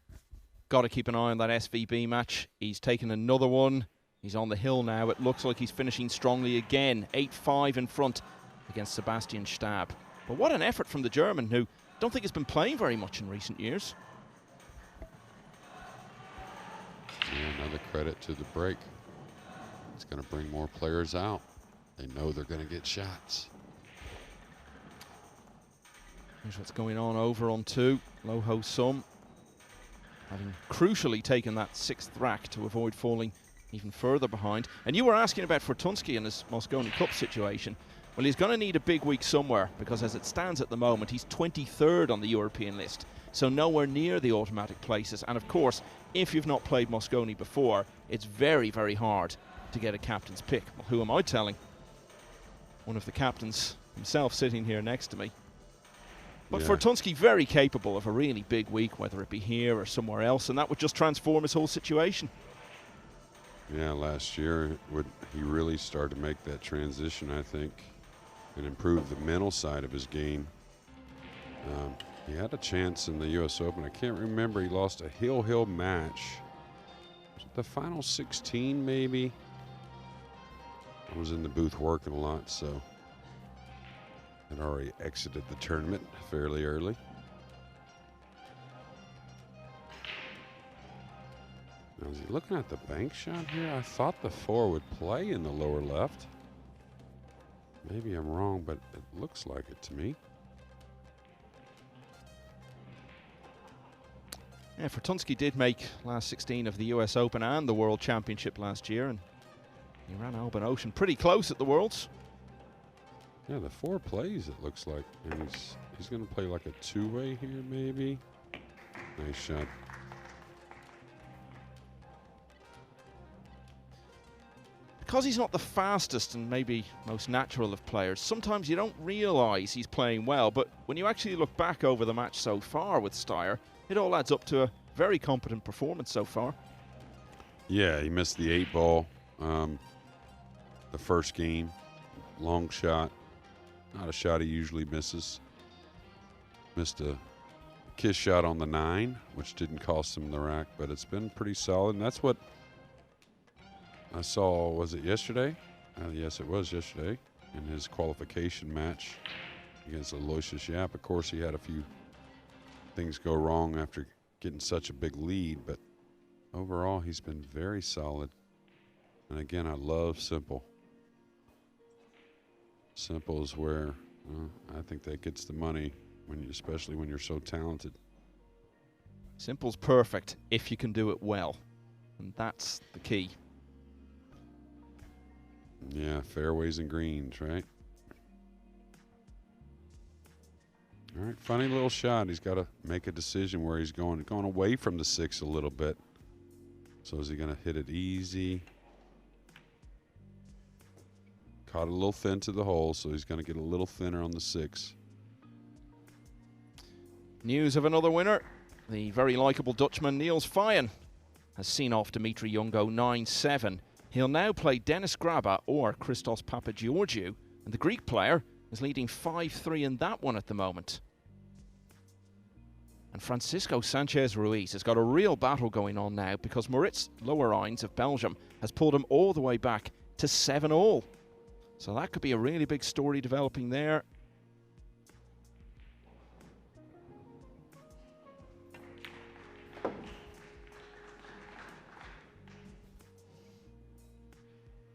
Got to keep an eye on that SVB match. He's taken another one. He's on the hill now. It looks like he's finishing strongly again. 8-5 in front against Sebastian Stab. But what an effort from the German, who don't think has been playing very much in recent years. Yeah, another credit to the break. It's going to bring more players out. They know they're going to get shots. Here's what's going on over on 2. Low Ho Sum having crucially taken that 6th rack to avoid falling even further behind. And you were asking about Fortunsky and his Mosconi Cup situation. Well, he's going to need a big week somewhere, because as it stands at the moment, he's 23rd on the European list, so nowhere near the automatic places. And of course, if you've not played Mosconi before, it's very, very hard to get a captain's pick. Well, who am I telling? One of the captains himself sitting here next to me. But Fortunsky very capable of a really big week, whether it be here or somewhere else, and that would just transform his whole situation. Yeah, last year he really started to make that transition, I think, and improve the mental side of his game. He had a chance in the U.S. Open. I can't remember. He lost a hill match. Was it the final 16, maybe? I was in the booth working a lot, so I'd already exited the tournament fairly early. Now, is he looking at the bank shot here? I thought the 4 would play in the lower left. Maybe I'm wrong, but it looks like it to me. Yeah, Fortunsky did make last 16 of the US Open and the World Championship last year, and he ran Alban Ocean pretty close at the Worlds. Yeah, the 4 plays, it looks like. And he's going to play like a 2-way here, maybe. Nice shot. Because he's not the fastest and maybe most natural of players, sometimes you don't realize he's playing well, but when you actually look back over the match so far with Styer, it all adds up to a very competent performance so far. Yeah, he missed the 8-ball the first game. Long shot. Not a shot he usually misses. Missed a kiss shot on the 9, which didn't cost him the rack, but it's been pretty solid. And that's what I saw, was it yesterday? Yes, it was yesterday in his qualification match against Aloysius Yap. Of course, he had a few things go wrong after getting such a big lead, but overall, he's been very solid. And again, I love simple. Simple is where I think that gets the money, especially when you're so talented. Simple's perfect if you can do it well, and that's the key. Yeah, fairways and greens, right? All right, funny little shot. He's got to make a decision where he's going away from the 6 a little bit. So is he going to hit it easy? Caught a little thin to the hole, so he's going to get a little thinner on the 6. News of another winner. The very likeable Dutchman Niels Feyen has seen off Dimitri Jungo 9-7. He'll now play Denis Graba or Christos Papageorgiou, and the Greek player is leading 5-3 in that one at the moment. And Francisco Sanchez Ruiz has got a real battle going on now because Moritz Lowerines of Belgium has pulled him all the way back to 7-all. So that could be a really big story developing there.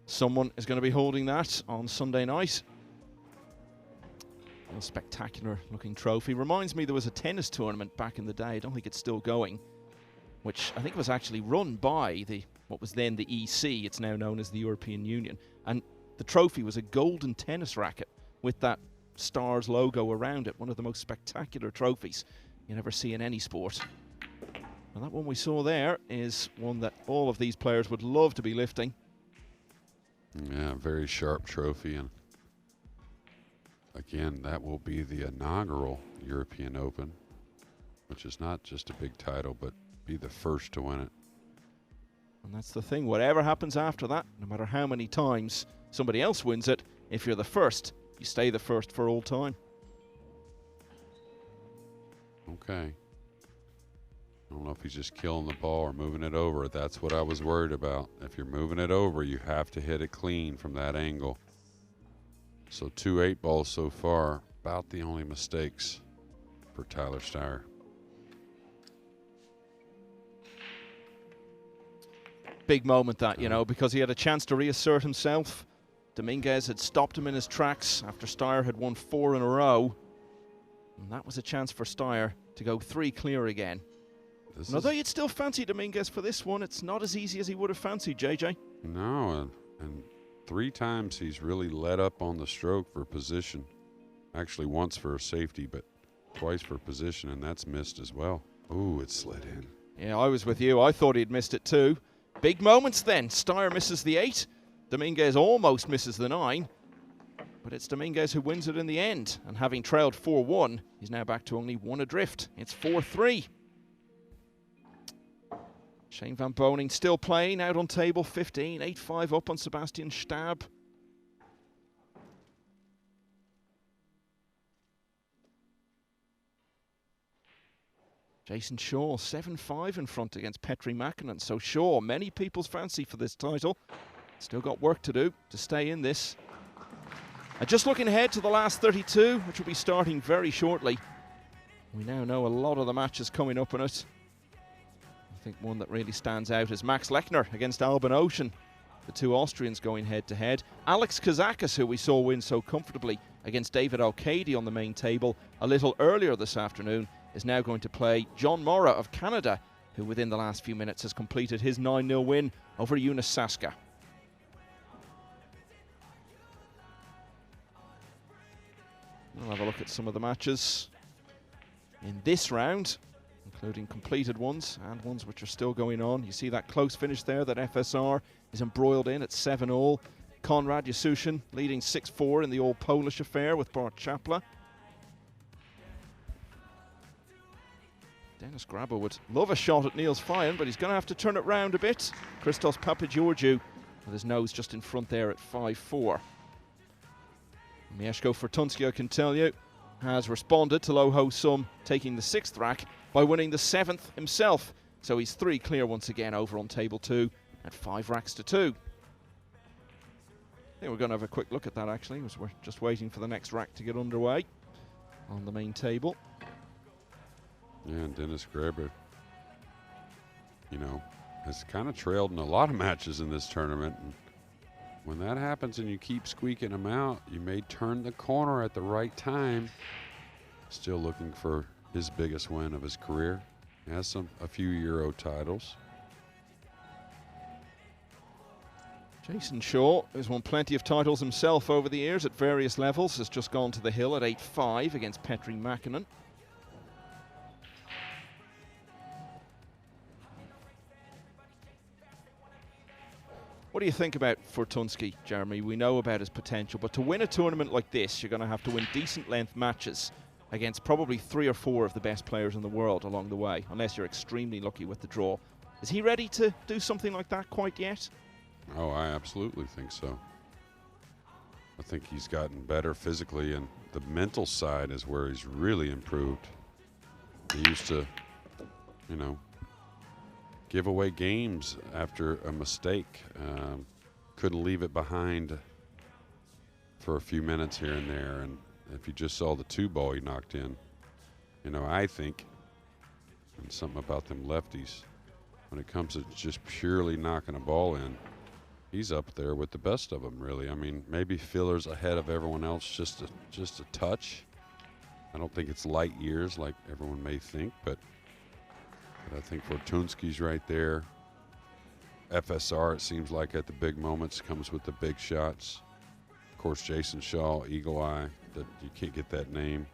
Someone is going to be holding that on Sunday night. A spectacular looking trophy. Reminds me there was a tennis tournament back in the day, I don't think it's still going, which I think was actually run by what was then the EC, it's now known as the European Union. And the trophy was a golden tennis racket with that Stars logo around it. One of the most spectacular trophies you never see in any sport. And that one we saw there is one that all of these players would love to be lifting. Yeah, very sharp trophy. And again, that will be the inaugural European Open, which is not just a big title, but be the first to win it. And that's the thing. Whatever happens after that, no matter how many times somebody else wins it, if you're the first, you stay the first for all time. Okay. I don't know if he's just killing the ball or moving it over. That's what I was worried about. If you're moving it over, you have to hit it clean from that angle. So 2 8-balls so far, about the only mistakes for Tyler Styer. Big moment that, you know, because he had a chance to reassert himself. Dominguez had stopped him in his tracks after Styer had won 4 in a row. And that was a chance for Styer to go 3 clear again. And although you'd still fancy Dominguez for this one, it's not as easy as he would have fancied, JJ. No, and 3 times he's really let up on the stroke for position. Actually once for a safety, but twice for position, and that's missed as well. Ooh, it slid in. Yeah, I was with you. I thought he'd missed it too. Big moments then. Styer misses the 8. Dominguez almost misses the 9. But it's Dominguez who wins it in the end. And having trailed 4-1, he's now back to only 1 adrift. It's 4-3. Shane Van Boning still playing out on table 15. 8-5 up on Sebastian Stab. Jason Shaw, 7-5 in front against Petri Mäkinen. So Shaw, many people's fancy for this title. Still got work to do to stay in this. And just looking ahead to the last 32, which will be starting very shortly. We now know a lot of the matches coming up in it. I think one that really stands out is Max Lechner against Albin Ocean. The 2 Austrians going head-to-head. Alex Kazakis, who we saw win so comfortably against David O'Cady on the main table a little earlier this afternoon, is now going to play John Mora of Canada, who within the last few minutes has completed his 9-0 win over Jonas Saska. We'll have a look at some of the matches in this round, including completed ones and ones which are still going on. You see that close finish there that FSR is embroiled in at 7-all. Konrad Yasushin leading 6-4 in the all-Polish affair with Bart Chapla. Dennis Grabo would love a shot at Niels Fyan, but he's going to have to turn it round a bit. Christos Papageorgiou with his nose just in front there at 5-4. Mieszko Fortunski, I can tell you, has responded to Low Ho Sum taking the 6th rack by winning the 7th himself. So he's 3 clear once again over on table 2 at 5 racks to 2. I think we're going to have a quick look at that actually, as we're just waiting for the next rack to get underway on the main table. Yeah, and Dennis Graber, you know, has kind of trailed in a lot of matches in this tournament. And when that happens and you keep squeaking them out, you may turn the corner at the right time. Still looking for his biggest win of his career. He has a few Euro titles. Jason Shaw, who's won plenty of titles himself over the years at various levels, has just gone to the hill at 8-5 against Petri Mäkinen. What do you think about Fortunski, Jeremy? We know about his potential, but to win a tournament like this, you're going to have to win decent length matches against probably 3 or 4 of the best players in the world along the way, unless you're extremely lucky with the draw. Is he ready to do something like that quite yet? Oh, I absolutely think so. I think he's gotten better physically, and the mental side is where he's really improved. He used to, you know, give away games after a mistake. Couldn't leave it behind for a few minutes here and there. And if you just saw the 2-ball he knocked in, you know, I think, and something about them lefties, when it comes to just purely knocking a ball in, he's up there with the best of them, really. I mean, maybe Filler's ahead of everyone else just a touch. I don't think it's light years like everyone may think, but I think Fortunski's right there. FSR, it seems like at the big moments, comes with the big shots. Of course, Jason Shaw, Eagle Eye, that you can't get that name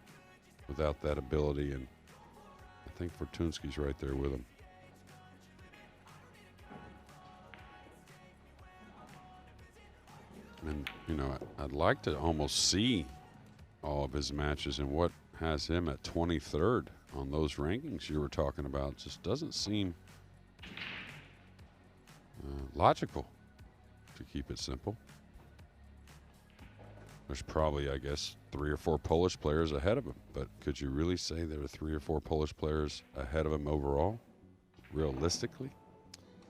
without that ability, and I think Fortunski's right there with him. And, you know, I'd like to almost see all of his matches, and what has him at 23rd on those rankings you were talking about just doesn't seem logical, to keep it simple. There's probably, I guess, 3 or 4 Polish players ahead of him, but could you really say there are 3 or 4 Polish players ahead of him overall, realistically?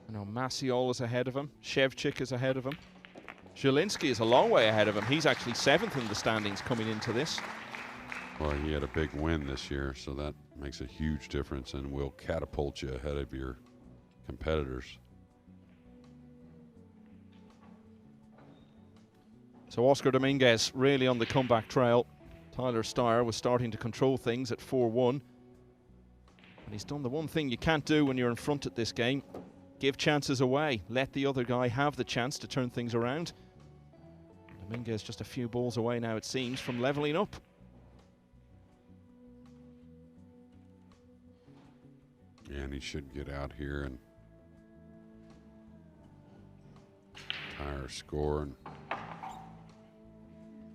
I know Maciol is ahead of him. Shevchik is ahead of him. Zielinski is a long way ahead of him. He's actually 7th in the standings coming into this. Well, he had a big win this year, so that makes a huge difference and will catapult you ahead of your competitors. So Oscar Dominguez really on the comeback trail. Tyler Styer was starting to control things at 4-1. And he's done the one thing you can't do when you're in front at this game. Give chances away. Let the other guy have the chance to turn things around. Dominguez just a few balls away now, it seems, from leveling up. Yeah, and he should get out here and tire score. And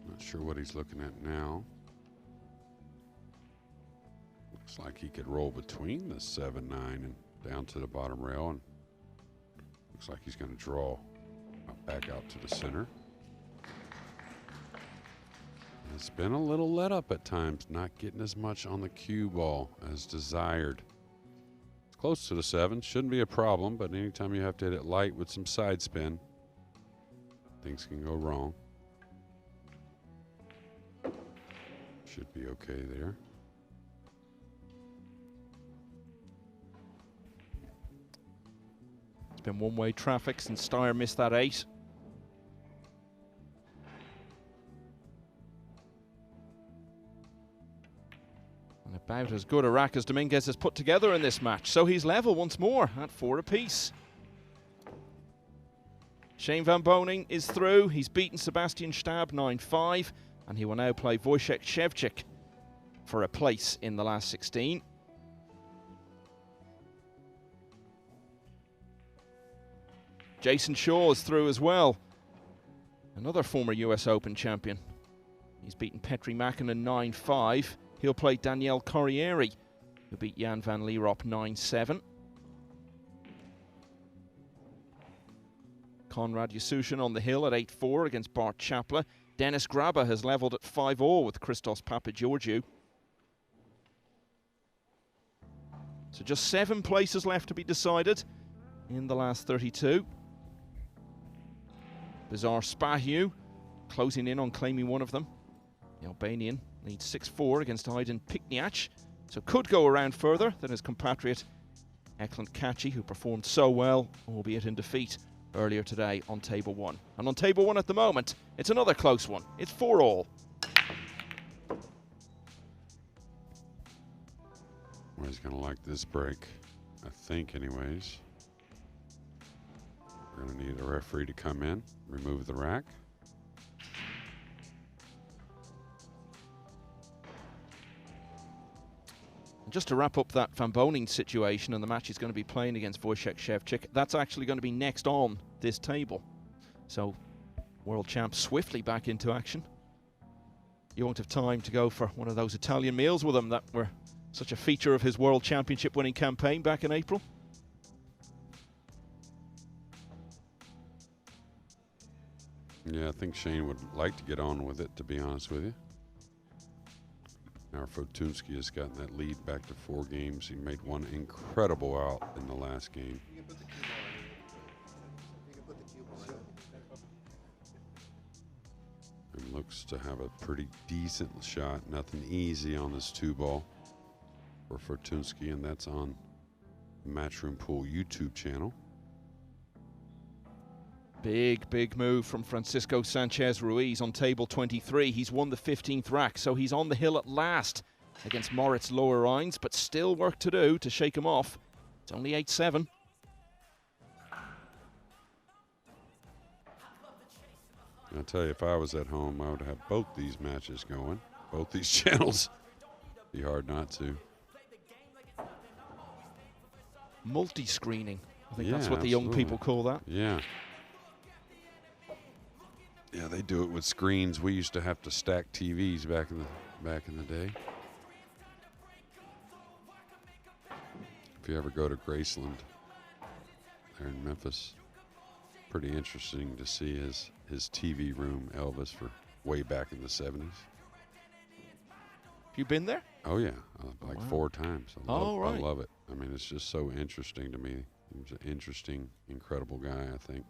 not sure what he's looking at now. Looks like he could roll between the 7-9 and down to the bottom rail, and looks like he's going to draw back out to the center. It's been a little let up at times, not getting as much on the cue ball as desired. It's close to the 7, shouldn't be a problem, but anytime you have to hit it light with some side spin, things can go wrong. Should be okay there. It's been one-way traffic since Styer missed that 8. And about as good a rack as Dominguez has put together in this match. So he's level once more at 4 apiece. Shane Van Boning is through. He's beaten Sebastian Stab 9-5. And he will now play Wojciech Szewczyk for a place in the last 16. Jason Shaw is through as well. Another former US Open champion. He's beaten Petri Mäkinen 9-5. He'll play Daniel Corriere, who beat Jan van Lierop 9-7. Konrad Yasushин on the hill at 8-4 against Bart Chapla. Dennis Graba has levelled at 5-all with Christos Papageorgiou. So just 7 places left to be decided in the last 32. Bizarre Spahiu closing in on claiming one of them. The Albanian leads 6-4 against Aydin Pikniak, so could go around further than his compatriot Eklund Kaci, who performed so well, albeit in defeat earlier today on table 1. And on table 1 at the moment, it's another close one. It's 4-all. Well, he's going to like this break, I think anyways. We're going to need a referee to come in, remove the rack. And just to wrap up that Van Boning situation and the match he's going to be playing against Wojciech Szewczyk, that's actually going to be next on this table. So, world champ swiftly back into action. You won't have time to go for one of those Italian meals with him that were such a feature of his world championship winning campaign back in April. Yeah, I think Shane would like to get on with it, to be honest with you. Now Fortunski has gotten that lead back to 4 games. He made one incredible out in the last game. And looks to have a pretty decent shot. Nothing easy on this 2-ball for Fortunski, and that's on the Matchroom Pool YouTube channel. Big move from Francisco Sanchez Ruiz on table 23. He's won the 15th rack, so he's on the hill at last against Moritz Lower Rhines, but still work to do to shake him off. It's only 8-7. I'll tell you, if I was at home, I would have both these matches going, both these channels. Be hard not to. Multi-screening. I think Yeah, that's what the young people call that. Yeah. Yeah, they do it with screens. We used to have to stack TVs back in the day. If you ever go to Graceland there in Memphis, pretty interesting to see his TV room, Elvis, for way back in the 70s. You been there? Oh yeah, like 4 times. I love it. I mean, it's just so interesting to me. He's an interesting, incredible guy, I think.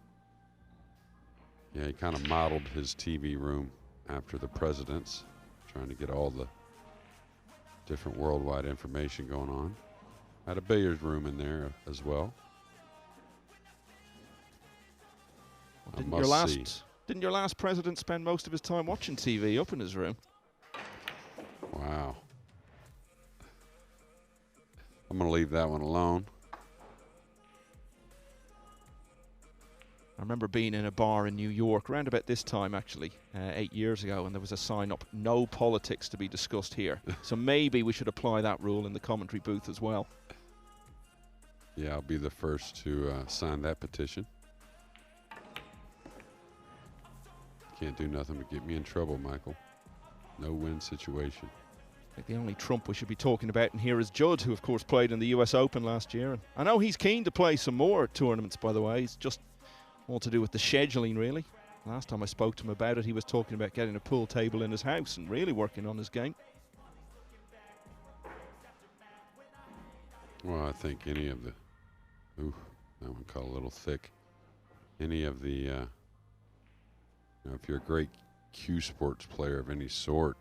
Yeah, he kind of modeled his TV room after the president's, trying to get all the different worldwide information going on. Had a billiards room in there as well. Didn't your last president spend most of his time watching TV up in his room? Wow. I'm going to leave that one alone. I remember being in a bar in New York around about this time, actually, 8 years ago, and there was a sign up, "No politics to be discussed here." So maybe we should apply that rule in the commentary booth as well. Yeah, I'll be the first to sign that petition. Can't do nothing but get me in trouble, Michael. No win situation. I think the only Trump we should be talking about in here is Judd, who of course played in the US Open last year. And I know he's keen to play some more tournaments, by the way. It's just all to do with the scheduling, really. Last time I spoke to him about it, he was talking about getting a pool table in his house and really working on his game. Well, I think any of the... Ooh, that one caught a little thick. Any of the... you know, if you're a great Q Sports player of any sort,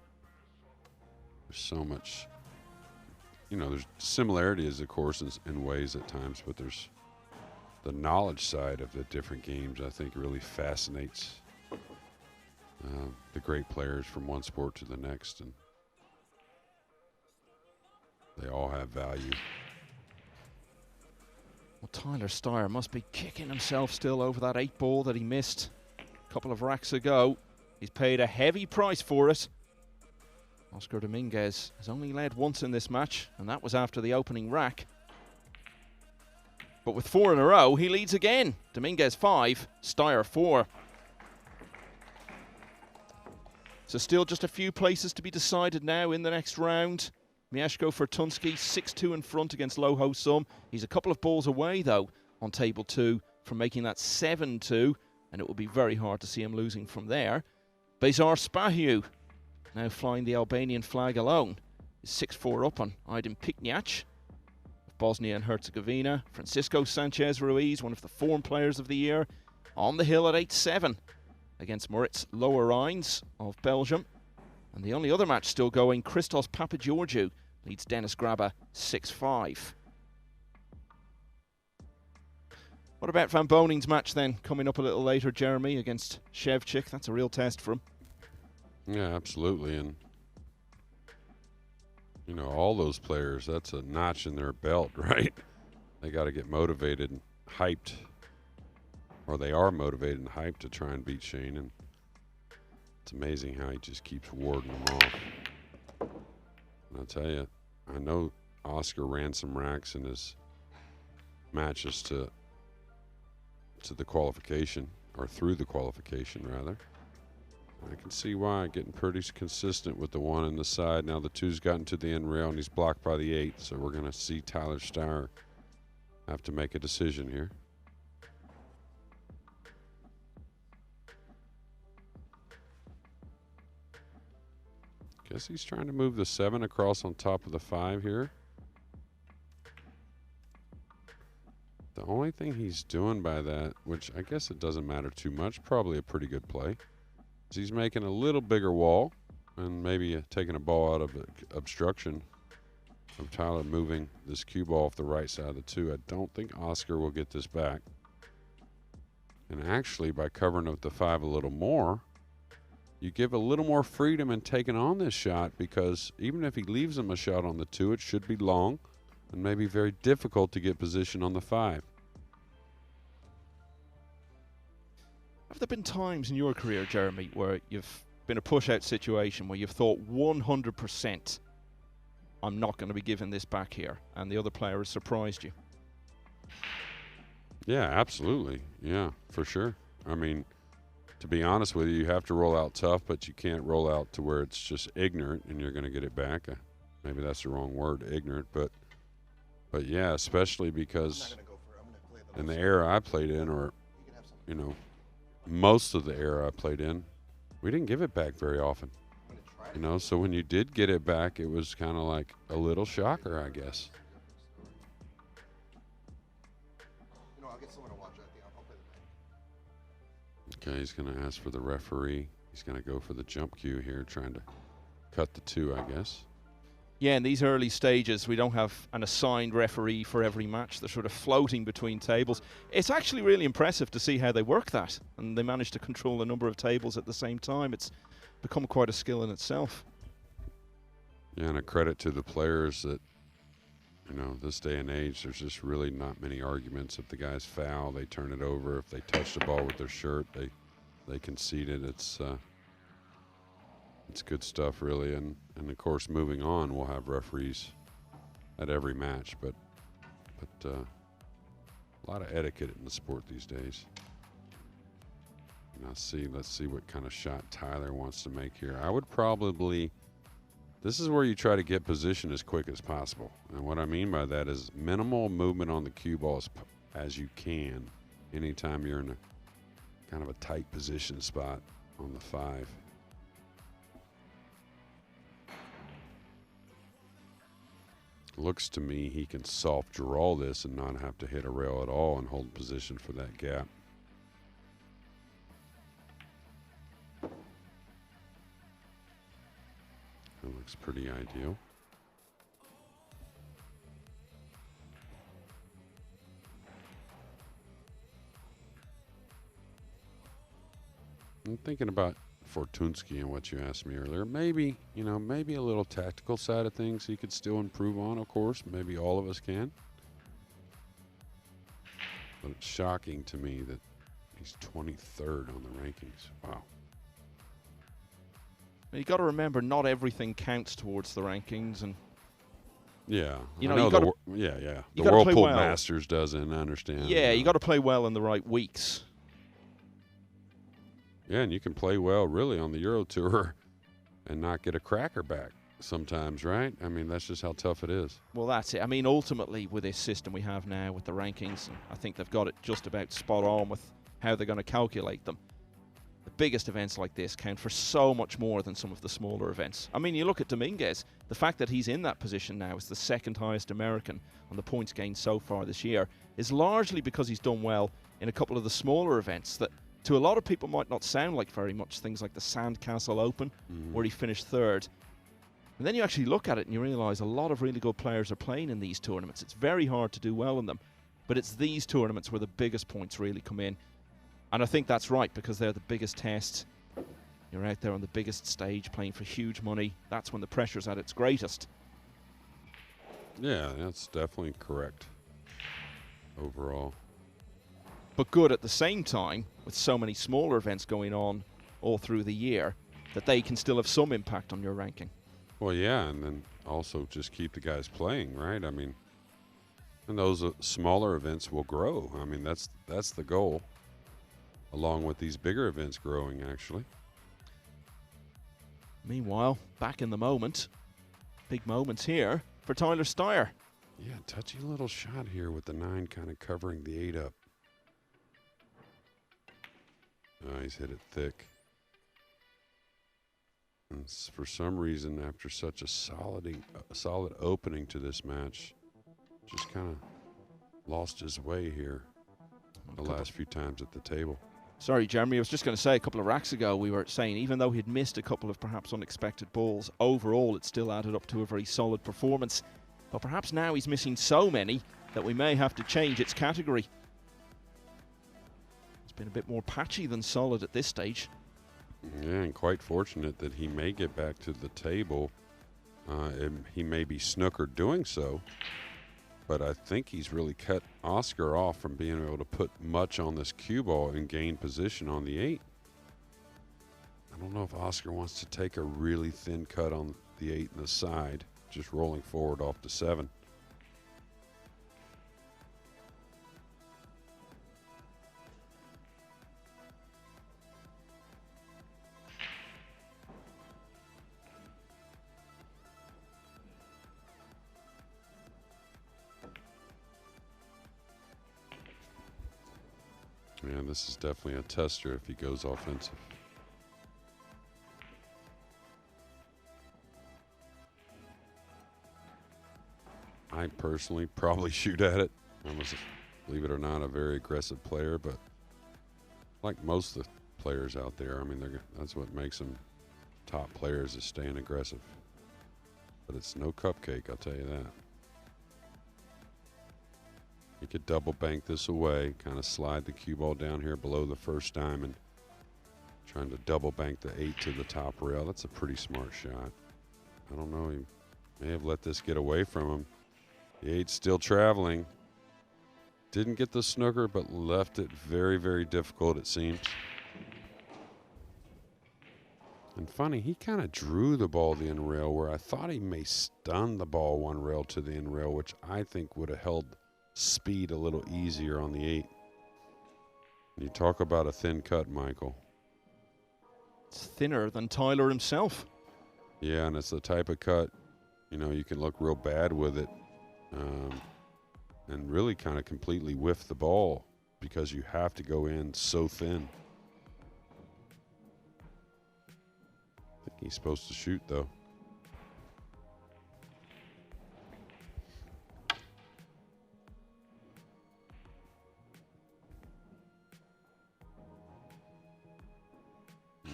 there's so much... You know, there's similarities, of course, in ways at times, but there's... The knowledge side of the different games, I think, really fascinates the great players from one sport to the next, and they all have value. Well, Tyler Styer must be kicking himself still over that 8-ball that he missed a couple of racks ago. He's paid a heavy price for it. Oscar Dominguez has only led once in this match, and that was after the opening rack. But with 4 in a row, he leads again. Dominguez 5, Styer 4. So still just a few places to be decided now in the next round. Mieszko Fortunski 6-2 in front against Low Ho Sum. He's a couple of balls away, though, on table 2 from making that 7-2, and it will be very hard to see him losing from there. Bezar Spahiu, now flying the Albanian flag alone, is 6-4 up on Aydin Pikniac, Bosnia and Herzegovina. Francisco Sanchez Ruiz, one of the form players of the year, on the hill at 8-7 against Moritz Lower Rhines of Belgium. And the only other match still going, Christos Papageorgiou leads Dennis Grabber 6-5. What about Van Boning's match then, coming up a little later, Jeremy, against Shevchik? That's a real test for him. Yeah, absolutely. And you know, all those players, that's a notch in their belt, right? They got to get motivated and hyped, or they are motivated and hyped to try and beat Shane. And it's amazing how he just keeps warding them off. And I'll tell you, I know Oscar ran some racks in his matches to the qualification, or through the qualification, rather. I can see why, getting pretty consistent with the 1 in the side. Now the 2's gotten to the end rail and he's blocked by the 8, so we're going to see Tyler Styer have to make a decision here. Guess he's trying to move the 7 across on top of the 5 here. The only thing he's doing by that, which I guess it doesn't matter too much, probably a pretty good play, is he's making a little bigger wall and maybe taking a ball out of obstruction of Tyler moving this cue ball off the right side of the 2. I don't think Oscar will get this back. And actually, by covering up the 5 a little more, you give a little more freedom in taking on this shot, because even if he leaves him a shot on the 2, it should be long and maybe very difficult to get position on the 5. Have there been times in your career, Jeremy, where you've been a push-out situation where you've thought 100%, I'm not going to be giving this back here, and the other player has surprised you? Yeah, absolutely. Yeah, for sure. I mean, to be honest with you have to roll out tough, but you can't roll out to where it's just ignorant and you're going to get it back. Maybe that's the wrong word, ignorant, but yeah, especially because in the era I played in, or, you know, most of the era I played in, we didn't give it back very often. You know, so when you did get it back, it was kind of like a little shocker, I guess. Okay, he's going to ask for the referee. He's going to go for the jump cue here, trying to cut the 2, I guess. Yeah, in these early stages, we don't have an assigned referee for every match. They're sort of floating between tables. It's actually really impressive to see how they work that, and they manage to control a number of tables at the same time. It's become quite a skill in itself. Yeah, and a credit to the players that, you know, this day and age, there's just really not many arguments. If the guys foul, they turn it over. If they touch the ball with their shirt, they concede it. It's good stuff, really. And of course, moving on, we'll have referees at every match. But a lot of etiquette in the sport these days. Now, let's see what kind of shot Tyler wants to make here. I would probably. This is where you try to get position as quick as possible. And what I mean by that is minimal movement on the cue ball as you can anytime you're in a kind of a tight position spot on the 5. Looks to me he can soft draw this and not have to hit a rail at all and hold position for that gap. That looks pretty ideal. I'm thinking about Fortunski and what you asked me earlier. Maybe, you know, maybe a little tactical side of things he could still improve on, of course. Maybe all of us can. But it's shocking to me that he's 23rd on the rankings. Wow. You got to remember, not everything counts towards the rankings, and yeah, you know, the Whirlpool well. Masters doesn't understand. Yeah, you got to play well in the right weeks. Yeah, and you can play well really on the Euro Tour and not get a cracker back sometimes, right? I mean, that's just how tough it is. Well, that's it. I mean, ultimately, with this system we have now with the rankings, I think they've got it just about spot on with how they're going to calculate them. The biggest events like this count for so much more than some of the smaller events. I mean, you look at Dominguez, the fact that he's in that position now as the second highest American on the points gained so far this year is largely because he's done well in a couple of the smaller events that to a lot of people might not sound like very much, things like the Sandcastle Open, where he finished 3rd. And then you actually look at it and you realize a lot of really good players are playing in these tournaments. It's very hard to do well in them, but it's these tournaments where the biggest points really come in. And I think that's right, because they're the biggest tests. You're out there on the biggest stage playing for huge money. That's when the pressure's at its greatest. Yeah, that's definitely correct overall. But good at the same time, with so many smaller events going on all through the year, that they can still have some impact on your ranking. Well, yeah, and then also just keep the guys playing, right? I mean, and those smaller events will grow. I mean, that's the goal, along with these bigger events growing, actually. Meanwhile, back in the moment, big moments here for Tyler Styer. Yeah, touchy little shot here with the 9 kind of covering the 8 up. Oh, he's hit it thick. And for some reason, after such a solid opening to this match, just kind of lost his way here the last few times at the table. Sorry, Jeremy, I was just going to say a couple of racks ago we were saying even though he'd missed a couple of perhaps unexpected balls, overall it still added up to a very solid performance. But perhaps now he's missing so many that we may have to change its category. It's been a bit more patchy than solid at this stage. Yeah, and quite fortunate that he may get back to the table. He may be snookered doing so, but I think he's really cut Oscar off from being able to put much on this cue ball and gain position on the 8. I don't know if Oscar wants to take a really thin cut on the 8 and the side, just rolling forward off the 7. Yeah, this is definitely a tester if he goes offensive. I personally probably shoot at it. I'm, believe it or not, a very aggressive player, but like most of the players out there, I mean, that's what makes them top players, is staying aggressive. But it's no cupcake, I'll tell you that. You could double bank this away, kind of slide the cue ball down here below the first diamond, trying to double bank the 8 to the top rail. That's a pretty smart shot. I don't know, he may have let this get away from him. The 8's still traveling. Didn't get the snooker, but left it very, very difficult, it seems. And funny, he kind of drew the ball to the end rail where I thought he may stun the ball one rail to the end rail, which I think would have held speed a little easier on the 8. You talk about a thin cut, Michael. It's thinner than Tyler himself. Yeah, and it's the type of cut, you know, you can look real bad with it and really kind of completely whiff the ball because you have to go in so thin. I think he's supposed to shoot, though.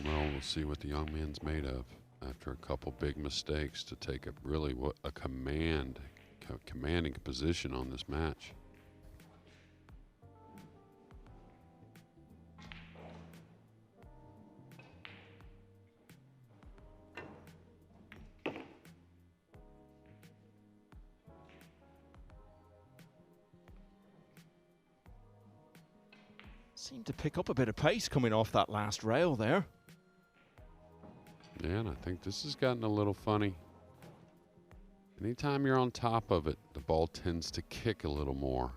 Well, we'll see what the young man's made of after a couple big mistakes to take a really commanding position on this match. Seemed to pick up a bit of pace coming off that last rail there. Yeah, and I think this has gotten a little funny. Anytime you're on top of it, the ball tends to kick a little more.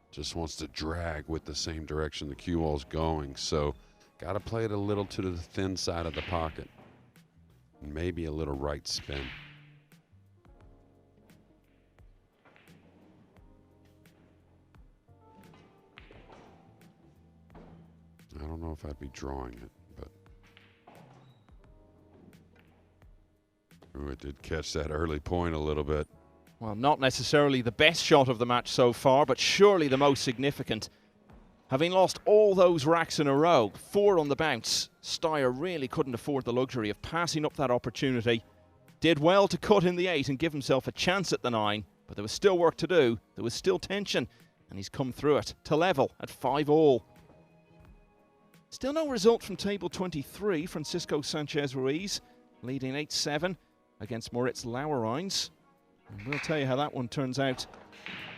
Just wants to drag with the same direction the cue ball's going. So, got to play it a little to the thin side of the pocket. And maybe a little right spin. I don't know if I'd be drawing it, but ooh, it did catch that early point a little bit. Well, not necessarily the best shot of the match so far, but surely the most significant. Having lost all those racks in a row, 4 on the bounce, Styer really couldn't afford the luxury of passing up that opportunity. Did well to cut in the 8 and give himself a chance at the 9, but there was still work to do. There was still tension, and he's come through it to level at 5-all. Still no result from table 23. Francisco Sanchez-Ruiz leading 8-7 against Moritz Lauerreins. And we'll tell you how that one turns out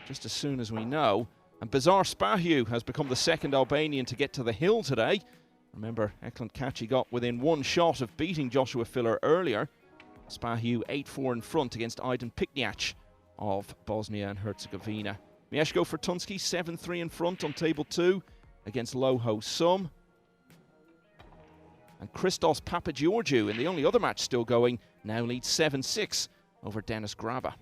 just as soon as we know. And Bizarre Spahiu has become the second Albanian to get to the hill today. Remember, Eklund Kaci got within 1 shot of beating Joshua Filler earlier. Spahiu 8-4 in front against Aydin Pikniac of Bosnia and Herzegovina. Mieszko Fortunski 7-3 in front on table 2 against Loho Sum. And Christos Papageorgiou, in the only other match still going, now leads 7-6 over Dennis Graba.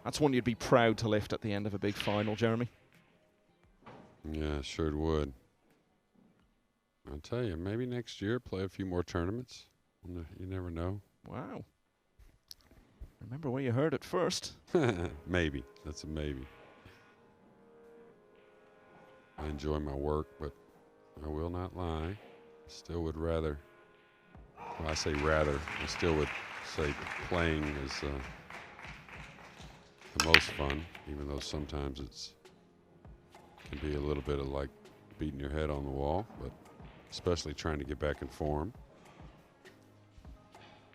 That's one you'd be proud to lift at the end of a big final, Jeremy. Yeah, sure would. I'll tell you, maybe next year play a few more tournaments. You never know. Wow. Remember where you heard it first. Maybe. That's a maybe. I enjoy my work, but I will not lie. Still would rather, well, I say rather, I still would say playing is the most fun, even though sometimes it's can be a little bit of like beating your head on the wall, but especially trying to get back in form.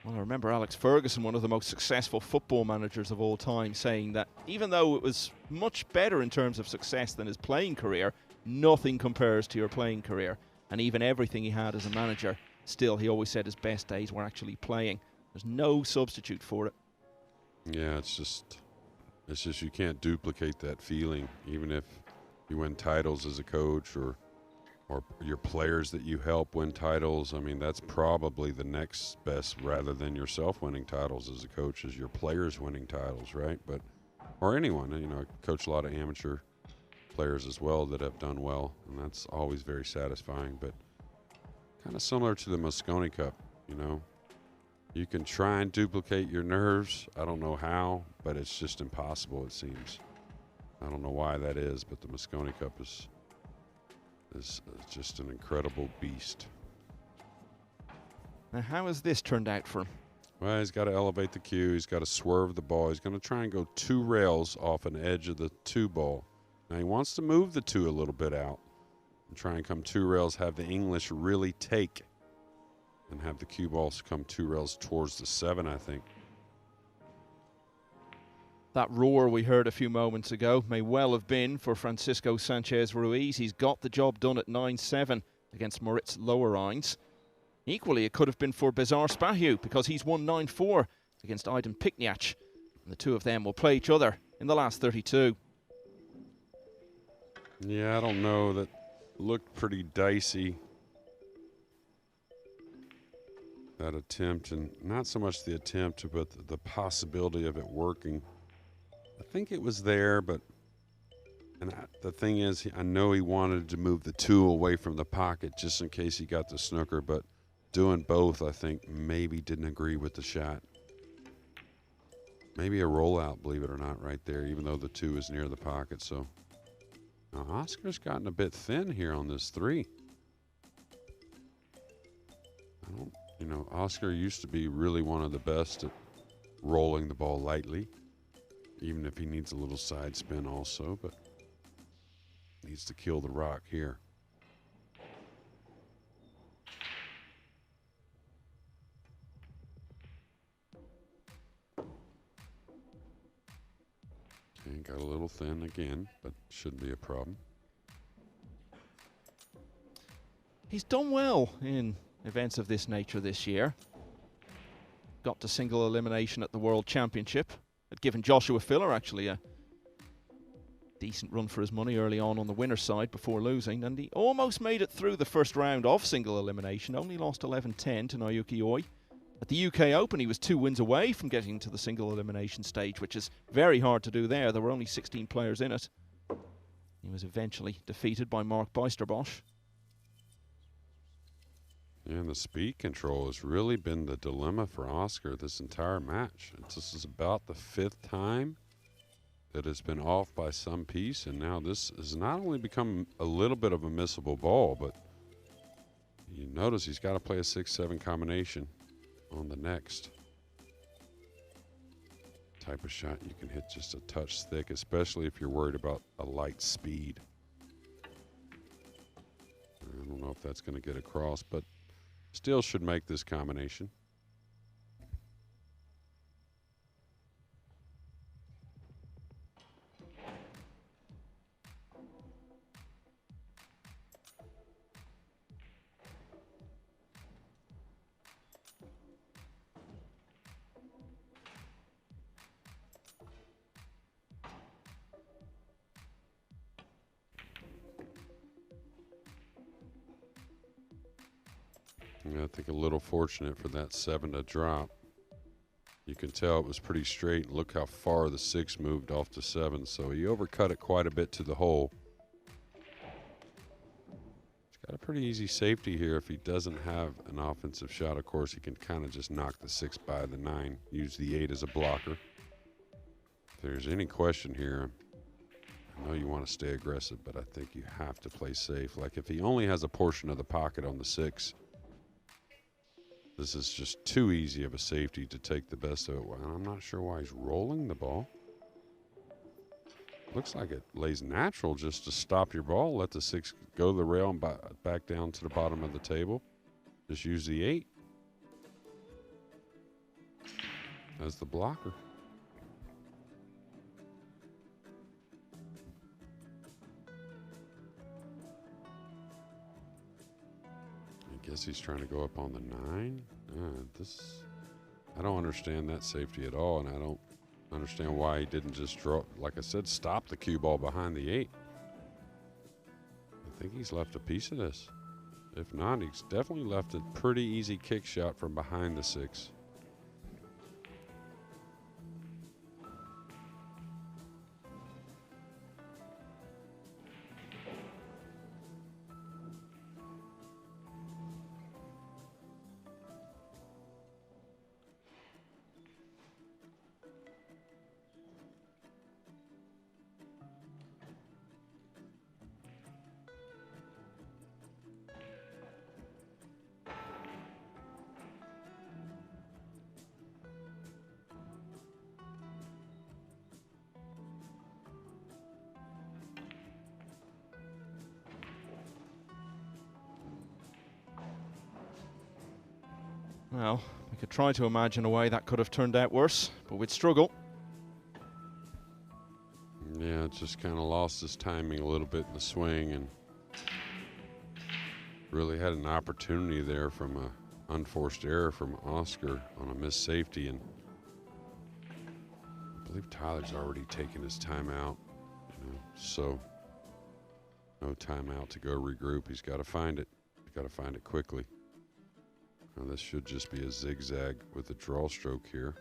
Well, I remember Alex Ferguson, one of the most successful football managers of all time, saying that even though it was much better in terms of success than his playing career, nothing compares to your playing career. And even everything he had as a manager, still he always said his best days were actually playing. There's no substitute for it. Yeah, it's just you can't duplicate that feeling, even if you win titles as a coach or your players that you help win titles. I mean, that's probably the next best, rather than yourself winning titles as a coach, is your players winning titles, right? But or anyone, you know, I coach a lot of amateur players as well that have done well, and that's always very satisfying. But kind of similar to the Mosconi Cup, you know, you can try and duplicate your nerves. I don't know how, but it's just impossible, it seems. I don't know why that is, but the Mosconi Cup is just an incredible beast. Now, how has this turned out for him? Well, he's got to elevate the cue. He's got to swerve the ball. He's going to try and go 2 rails off an edge of the 2 ball. Now, he wants to move the 2 a little bit out and try and come 2 rails, have the English really take, and have the cue balls come 2 rails towards the 7, I think. That roar we heard a few moments ago may well have been for Francisco Sanchez Ruiz. He's got the job done at 9-7 against Moritz Lowerines. Equally, it could have been for Bezar Spahiu, because he's won 9-4 against Aydin Pikniach. And the two of them will play each other in the last 32. Yeah, I don't know. That looked pretty dicey, that attempt, and not so much the attempt, but the possibility of it working. I think it was there, but the thing is, I know he wanted to move the 2 away from the pocket just in case he got the snooker, but doing both, I think, maybe didn't agree with the shot. Maybe a rollout, believe it or not, right there, even though the 2 is near the pocket. So now Oscar's gotten a bit thin here on this 3. You know, Oscar used to be really one of the best at rolling the ball lightly, even if he needs a little side spin also, but needs to kill the rock here. Okay, got a little thin again, but shouldn't be a problem. He's done well in events of this nature this year. Got to single elimination at the World Championship. Had given Joshua Filler actually a decent run for his money early on the winner's side before losing, and he almost made it through the first round of single elimination, only lost 11-10 to Naoki Oi. At the UK Open, he was 2 wins away from getting to the single elimination stage, which is very hard to do there. There were only 16 players in it. He was eventually defeated by Mark Bijsterbosch. And the speed control has really been the dilemma for Oscar this entire match. This is about the 5th time that it's been off by some piece, and now this has not only become a little bit of a missable ball, but you notice he's got to play a 6-7 combination on the next type of shot. You can hit just a touch thick, especially if you're worried about a light speed. I don't know if that's going to get across, but still should make this combination. I think a little fortunate for that 7 to drop. You can tell it was pretty straight. Look how far the 6 moved off the 7. So he overcut it quite a bit to the hole. He's Got a pretty easy safety here. If he doesn't have an offensive shot, of course, he can kind of just knock the 6 by the 9, use the 8 as a blocker. If there's any question here, I know you want to stay aggressive, but I think you have to play safe. Like if he only has a portion of the pocket on the 6, this is just too easy of a safety to take the best of it. And I'm not sure why he's rolling the ball. Looks like it lays natural just to stop your ball, let the 6 go the rail and back down to the bottom of the table. Just use the 8 as the blocker. I guess he's trying to go up on the 9. I don't understand that safety at all, and I don't understand why he didn't just draw. Like I said, stop the cue ball behind the 8. I think he's left a piece of this. If not, he's definitely left a pretty easy kick shot from behind the 6. Well, we could try to imagine a way that could have turned out worse, but we'd struggle. Yeah, it just kind of lost his timing a little bit in the swing and really had an opportunity there from an unforced error from Oscar on a missed safety. And I believe Tyler's already taken his timeout, so no timeout to go regroup. He's got to find it. He's got to find it quickly. Now this should just be a zigzag with a draw stroke here.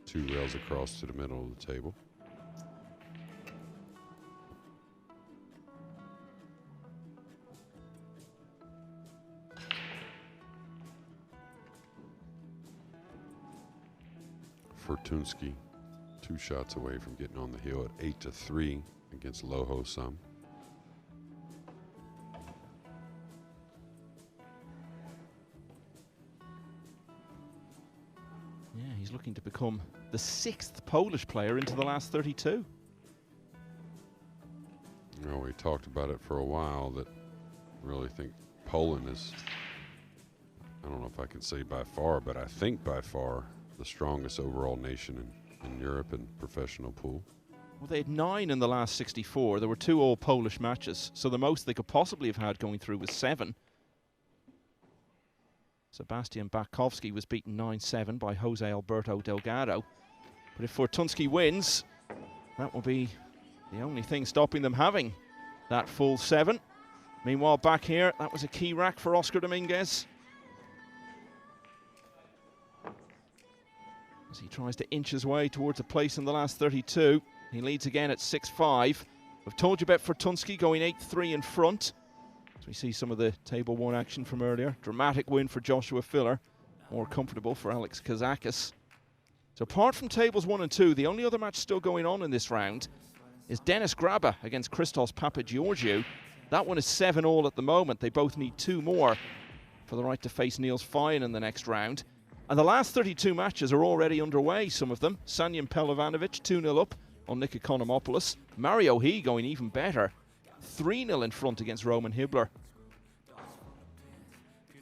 2 rails across to the middle of the table. Fortunski 2 shots away from getting on the hill at 8-3 against Loho Sum. Yeah, he's looking to become the 6th Polish player into the last 32. We talked about it for a while, that I really think Poland is, I don't know if I can say by far, but I think by far the strongest overall nation in Europe in professional pool. Well, they had 9 in the last 64. There were 2 all-Polish matches, so the most they could possibly have had going through was 7. Sebastian Bakowski was beaten 9-7 by Jose Alberto Delgado. But if Fortunski wins, that will be the only thing stopping them having that full 7. Meanwhile, back here, that was a key rack for Oscar Dominguez, as he tries to inch his way towards a place in the last 32. He leads again at 6-5. I've told you about Fortunski going 8-3 in front. As we see some of the table 1 action from earlier. Dramatic win for Joshua Filler. More comfortable for Alex Kazakis. So apart from tables 1 and 2, the only other match still going on in this round is Denis Graba against Christos Papageorgiou. That one is 7-all at the moment. They both need 2 more for the right to face Niels Fine in the next round. And the last 32 matches are already underway, some of them. Sanyan Pelovanovic 2-0 up on Nick Economopoulos. Mario He going even better, 3-0 in front against Roman Hibbler.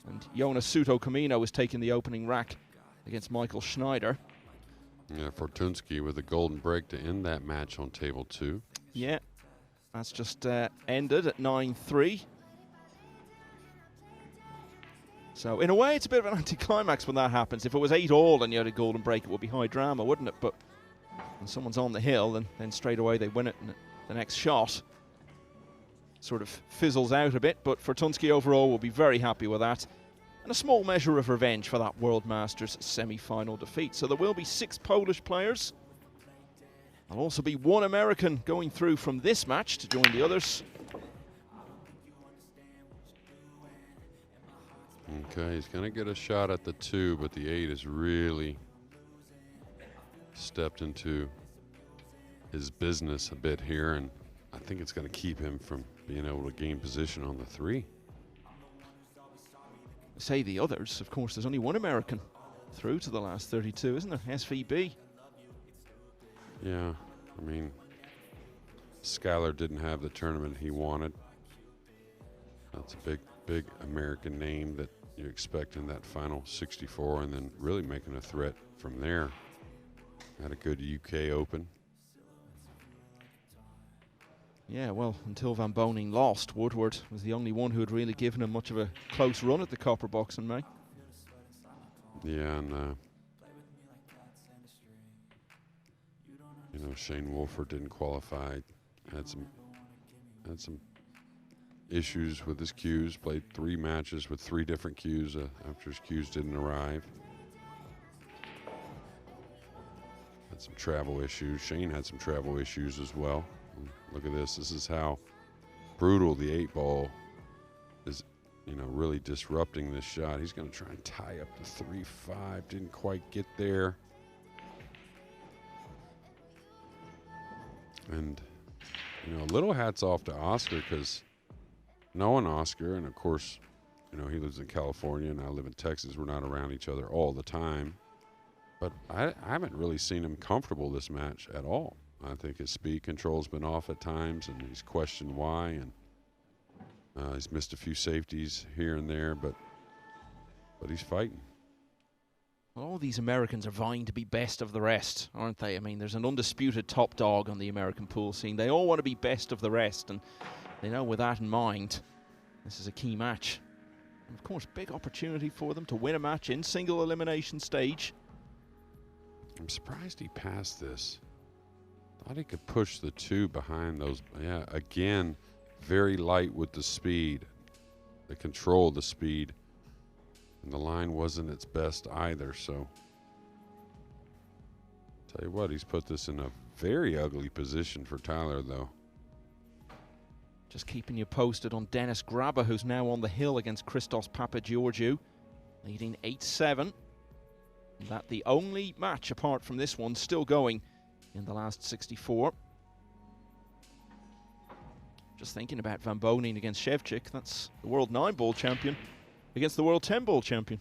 And Jonas Suto Camino is taking the opening rack against Michael Schneider. Yeah, Fortunski with a golden break to end that match on table 2. Yeah, that's just ended at 9-3. So in a way, it's a bit of an anticlimax when that happens. If it was 8-all and you had a golden break, it would be high drama, wouldn't it? But when someone's on the hill, then straight away they win it, and the next shot sort of fizzles out a bit. But Fortunski overall will be very happy with that, and a small measure of revenge for that World Masters semi-final defeat. So there will be 6 Polish players. There'll also be 1 American going through from this match to join the others. Okay, he's going to get a shot at the 2, but the 8 has really stepped into his business a bit here, and I think it's going to keep him from being able to gain position on the 3. Say the others, of course, there's only one American through to the last 32, isn't there? SVB. Yeah, I mean, Skyler didn't have the tournament he wanted. That's a big American name that you expect in that final 64, and then really making a threat from there. Had a good UK Open. Yeah, well, until Van Boning lost, Woodward was the only one who had really given him much of a close run at the Copper Box in May. Yeah, and you know, Shane Wolford didn't qualify. Had some issues with his cues. Played 3 matches with 3 different cues after his cues didn't arrive. Had some travel issues. Shane had some travel issues as well. And look at this. This is how brutal the 8-ball is, you know, really disrupting this shot. He's going to try and tie up the 3-5. Didn't quite get there. And, you know, a little hats off to Oscar, because knowing Oscar, and of course, you know, he lives in California and I live in Texas. We're not around each other all the time. But I haven't really seen him comfortable this match at all. I think his speed control's been off at times, and he's questioned why. And he's missed a few safeties here and there, but he's fighting. Well, all these Americans are vying to be best of the rest, aren't they? I mean, there's an undisputed top dog on the American pool scene. They all want to be best of the rest, and they know with that in mind, this is a key match. And of course, big opportunity for them to win a match in single elimination stage. I'm surprised he passed this. Thought he could push the 2 behind those. Yeah, again, very light with the speed. The control of the speed. And the line wasn't its best either, so. Tell you what, he's put this in a very ugly position for Tyler, though. Just keeping you posted on Dennis Grabber, who's now on the hill against Christos Papageorgiou, leading 8-7. That the only match apart from this one still going in the last 64. Just thinking about Van Boning against Shevchik. That's the world 9-ball champion against the world 10-ball champion.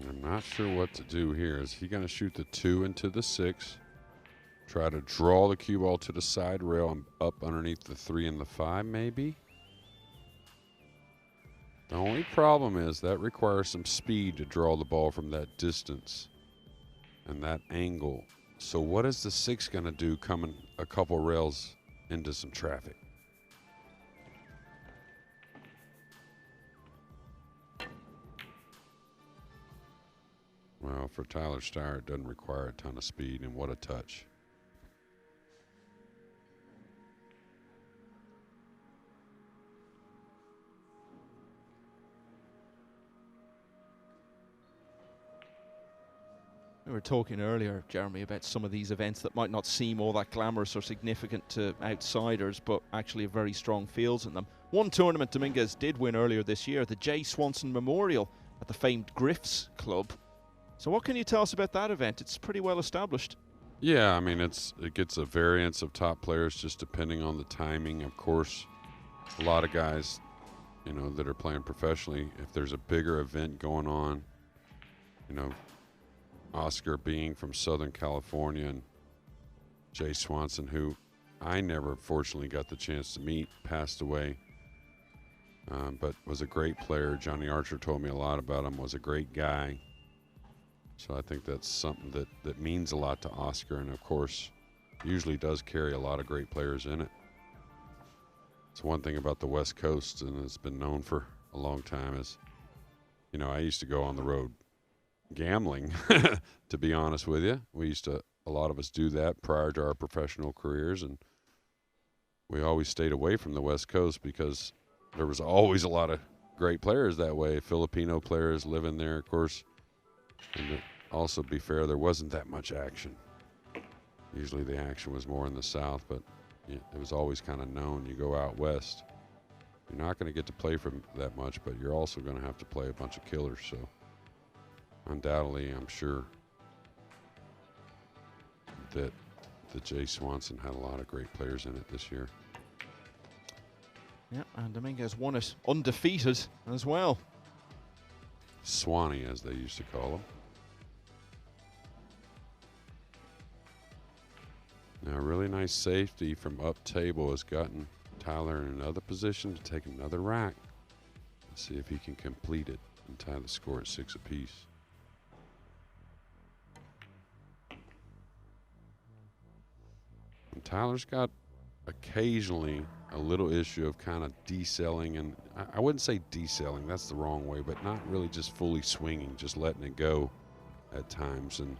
I'm not sure what to do here. Is he going to shoot the 2 into the 6? Try to draw the cue ball to the side rail and up underneath the 3 and the 5, maybe? The only problem is that requires some speed to draw the ball from that distance and that angle. So what is the 6 going to do coming a couple rails into some traffic? Well, for Tyler Styer, it doesn't require a ton of speed, and what a touch. We were talking earlier, Jeremy, about some of these events that might not seem all that glamorous or significant to outsiders, but actually have very strong fields in them. One tournament Dominguez did win earlier this year, the J. Swanson Memorial at the famed Griff's Club. So what can you tell us about that event? It's pretty well established. Yeah, I mean, it gets a variance of top players just depending on the timing. Of course, a lot of guys, you know, that are playing professionally, if there's a bigger event going on, you know, Oscar being from Southern California and Jay Swanson, who I never fortunately got the chance to meet, passed away, but was a great player. Johnny Archer told me a lot about him, was a great guy. So I think that's something that means a lot to Oscar, and of course usually does carry a lot of great players in it. It's one thing about the West Coast, and it's been known for a long time, is, you know, I used to go on the road gambling, to be honest with you. A lot of us do that prior to our professional careers, and we always stayed away from the West Coast because there was always a lot of great players that way, Filipino players living there, of course. And to also be fair, there wasn't that much action. Usually the action was more in the south, but it was always kind of known you go out west, you're not going to get to play for that much, but you're also going to have to play a bunch of killers. So undoubtedly, I'm sure that the Jay Swanson had a lot of great players in it this year. Yeah, and Dominguez won it undefeated as well. Swanee, as they used to call him. Now, a really nice safety from up table has gotten Tyler in another position to take another rack. Let's see if he can complete it and tie the score at 6 apiece. And Tyler's got occasionally a little issue of kind of decelling, and I wouldn't say decelling, that's the wrong way, but not really just fully swinging, just letting it go at times. And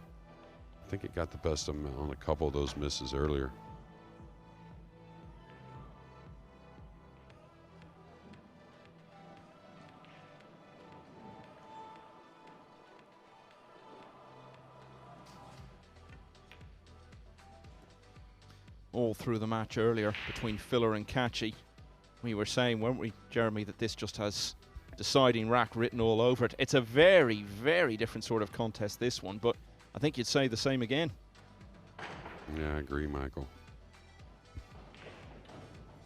I think it got the best of him on a couple of those misses earlier. All through the match earlier between Filler and Catchy, we were saying, weren't we, Jeremy, that this just has deciding rack written all over it. It's a very, very different sort of contest, this one, but I think you'd say the same again. Yeah, I agree, Michael.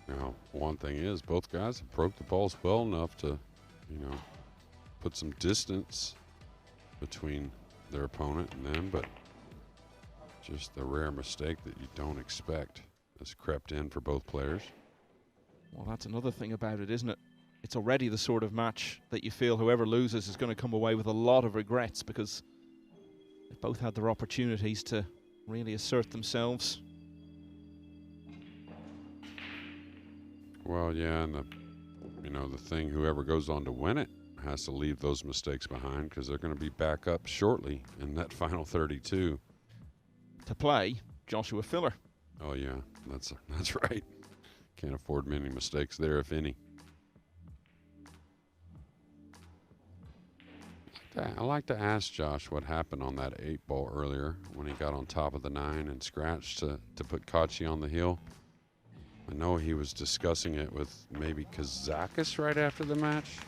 Now, one thing is, both guys have broke the balls well enough to, you know, put some distance between their opponent and them, but just the rare mistake that you don't expect has crept in for both players. Well, that's another thing about it, isn't it? It's already the sort of match that you feel whoever loses is going to come away with a lot of regrets, because they both had their opportunities to really assert themselves. Well, yeah, and the thing, whoever goes on to win it has to leave those mistakes behind, because they're going to be back up shortly in that final 32. To play Joshua Filler. Oh yeah, that's right. Can't afford many mistakes there, if any. I like to ask Josh what happened on that 8-ball earlier when he got on top of the 9 and scratched to put Kachi on the hill. I know he was discussing it with maybe Kazakis right after the match.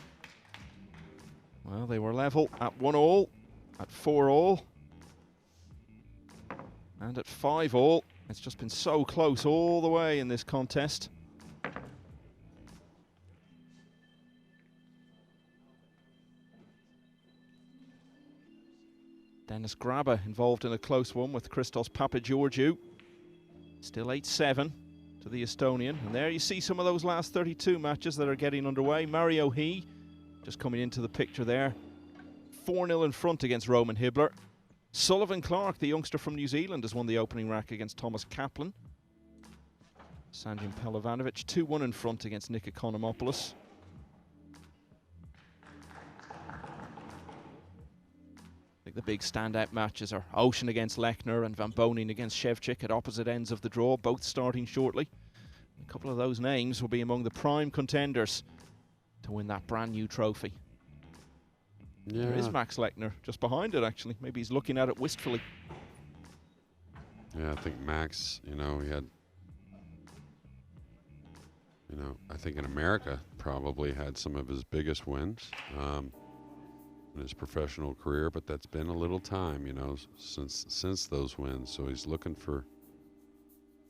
Well, they were level at 1-all, at 4-all, and at 5-all. It's just been so close all the way in this contest. Dennis Grabber involved in a close one with Christos Papageorgiou. Still 8-7 to the Estonian. And there you see some of those last 32 matches that are getting underway. Mario He just coming into the picture there. 4-0 in front against Roman Hibbler. Sullivan Clark, the youngster from New Zealand, has won the opening rack against Thomas Kaplan. Sanjin Pelovanovic 2-1 in front against Nick Economopoulos. I think the big standout matches are Ocean against Lechner and Van Bonin against Shevchik at opposite ends of the draw, both starting shortly. A couple of those names will be among the prime contenders to win that brand new trophy. Yeah. There is Max Lechner just behind it, actually. Maybe he's looking at it wistfully. Yeah, I think Max, he had, I think in America probably had some of his biggest wins in his professional career, but that's been a little time, since those wins. So he's looking for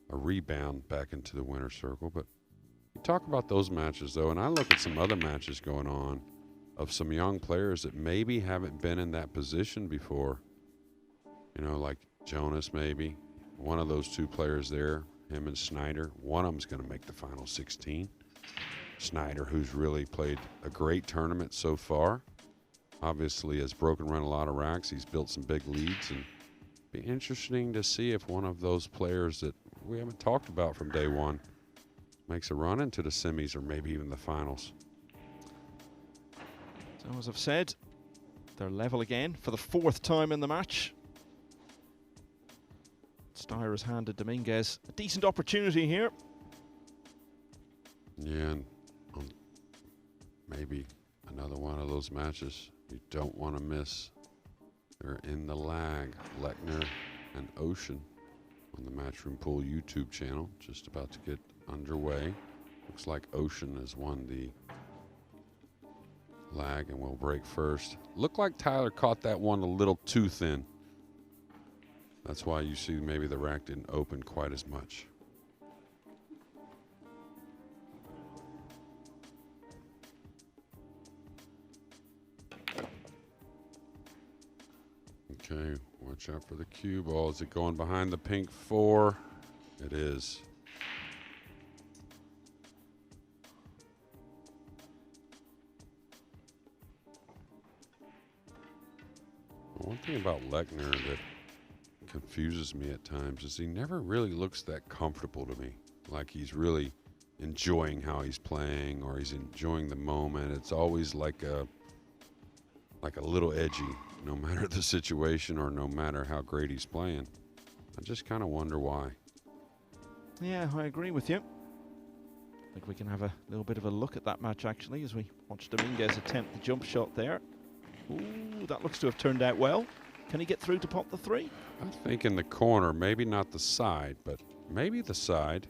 a rebound back into the winner's circle. But you talk about those matches, though, and I look at some other matches going on of some young players that maybe haven't been in that position before. Like Jonas, maybe. One of those two players there, him and Snyder, one of them's going to make the final 16. Snyder, who's really played a great tournament so far, obviously has broken run a lot of racks. He's built some big leads, and be interesting to see if one of those players that we haven't talked about from day one makes a run into the semis or maybe even the finals. So as I've said, they're level again for the 4th time in the match. Styer has handed Dominguez a decent opportunity here. Yeah, and maybe another one of those matches you don't want to miss. They're in the lag, Lechner and Ocean. on the Matchroom Pool YouTube channel. Just about to get underway. Looks like Ocean has won the lag and will break first. Looked like Tyler caught that one a little too thin. That's why you see maybe the rack didn't open quite as much. Okay, watch out for the cue ball. Is it going behind the pink 4? It is. One thing about Lechner that confuses me at times is he never really looks that comfortable to me. Like he's really enjoying how he's playing or he's enjoying the moment. It's always like a little edgy, no matter the situation or no matter how great he's playing. I just kind of wonder why. Yeah, I agree with you. I think we can have a little bit of a look at that match actually as we watch Dominguez attempt the jump shot there. Ooh, that looks to have turned out well. Can he get through to pop the 3? I think in the corner, maybe not the side, but maybe the side.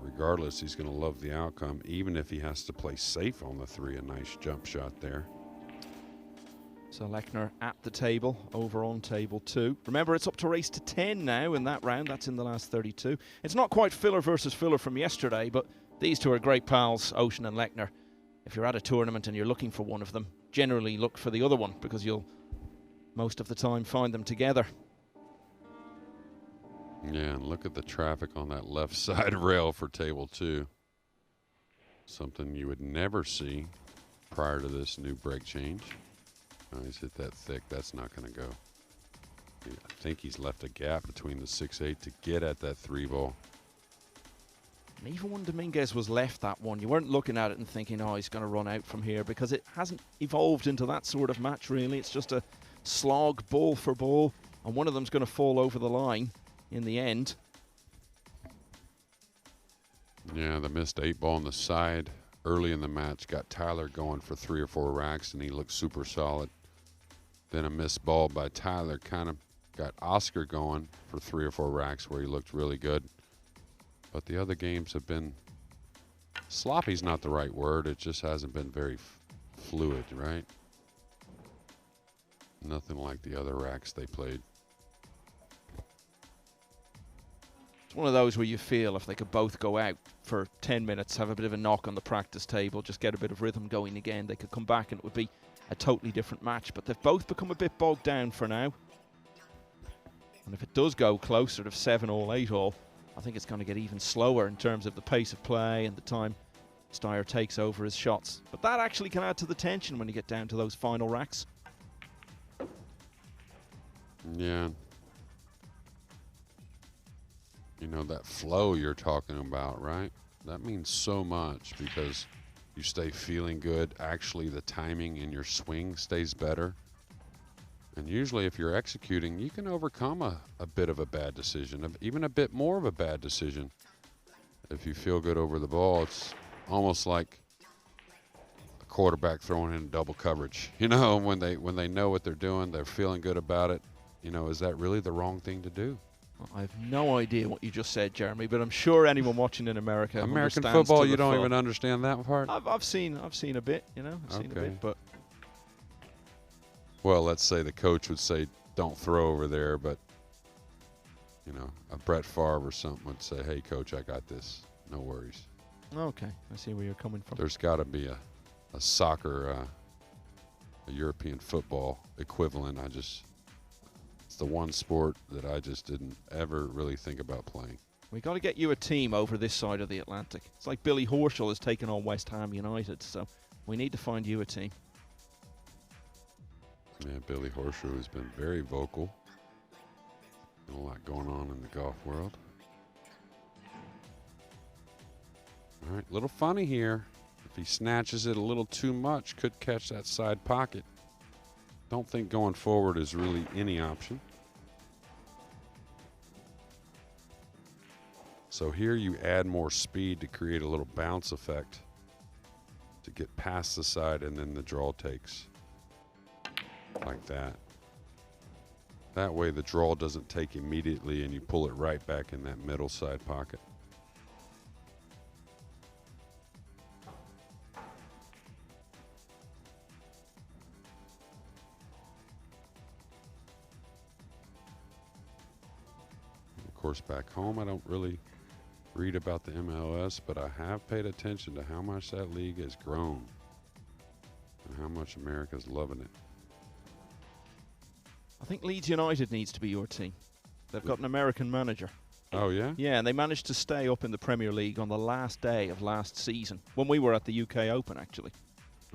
Regardless, he's going to love the outcome, even if he has to play safe on the 3. A nice jump shot there. So Lechner at the table, over on table 2. Remember, it's up to race to 10 now in that round. That's in the last 32. It's not quite filler versus filler from yesterday, but these two are great pals, Ocean and Lechner. If you're at a tournament and you're looking for one of them, generally look for the other one because you'll most of the time find them together. Yeah, and look at the traffic on that left side rail for table 2. Something you would never see prior to this new brake change. Oh, he's hit that thick. That's not going to go. Yeah, I think he's left a gap between the 6-8 to get at that 3 ball. And even when Dominguez was left that one, you weren't looking at it and thinking, oh, he's going to run out from here, because it hasn't evolved into that sort of match, really. It's just a slog, ball for ball, and one of them's going to fall over the line in the end. Yeah, the missed 8 ball on the side early in the match got Tyler going for 3 or 4 racks, and he looked super solid. Then a missed ball by Tyler kind of got Oscar going for 3 or 4 racks where he looked really good. But the other games have been, sloppy's not the right word, it just hasn't been very fluid, right? Nothing like the other racks they played. It's one of those where you feel if they could both go out for 10 minutes, have a bit of a knock on the practice table, just get a bit of rhythm going again, they could come back and it would be a totally different match. But they've both become a bit bogged down for now. And if it does go closer to 7-all, 8-all, I think it's going to get even slower in terms of the pace of play and the time Styer takes over his shots. But that actually can add to the tension when you get down to those final racks. Yeah. You know, that flow you're talking about, right? That means so much because you stay feeling good. Actually, the timing in your swing stays better. And usually if you're executing, you can overcome a bit of a bad decision, even a bit more of a bad decision. If you feel good over the ball, it's almost like a quarterback throwing in double coverage. You know, when they know what they're doing, they're feeling good about it. You know, is that really the wrong thing to do? Well, I have no idea what you just said, Jeremy, but I'm sure anyone watching in America American understands football, to you the don't full. even understand that part? I've seen a bit, you know, I've seen a bit, but well, let's say the coach would say, don't throw over there, but, you know, a Brett Favre or something would say, hey, coach, I got this. No worries. Okay, I see where you're coming from. There's got to be a soccer, a European football equivalent. It's the one sport that I just didn't ever really think about playing. We got to get you a team over this side of the Atlantic. It's like Billy Horschel has taken on West Ham United, so we need to find you a team. Yeah, Billy Horschel has been very vocal. A lot going on in the golf world. All right, little funny here. If he snatches it a little too much, could catch that side pocket. Don't think going forward is really any option. So here you add more speed to create a little bounce effect to get past the side, and then the draw takes like that. That way the draw doesn't take immediately and you pull it right back in that middle side pocket. Of course, back home I don't really read about the MLS, but I have paid attention to how much that league has grown and how much America's loving it. I think Leeds United needs to be your team. They've got an American manager. Oh, yeah? Yeah, and they managed to stay up in the Premier League on the last day of last season, when we were at the UK Open, actually.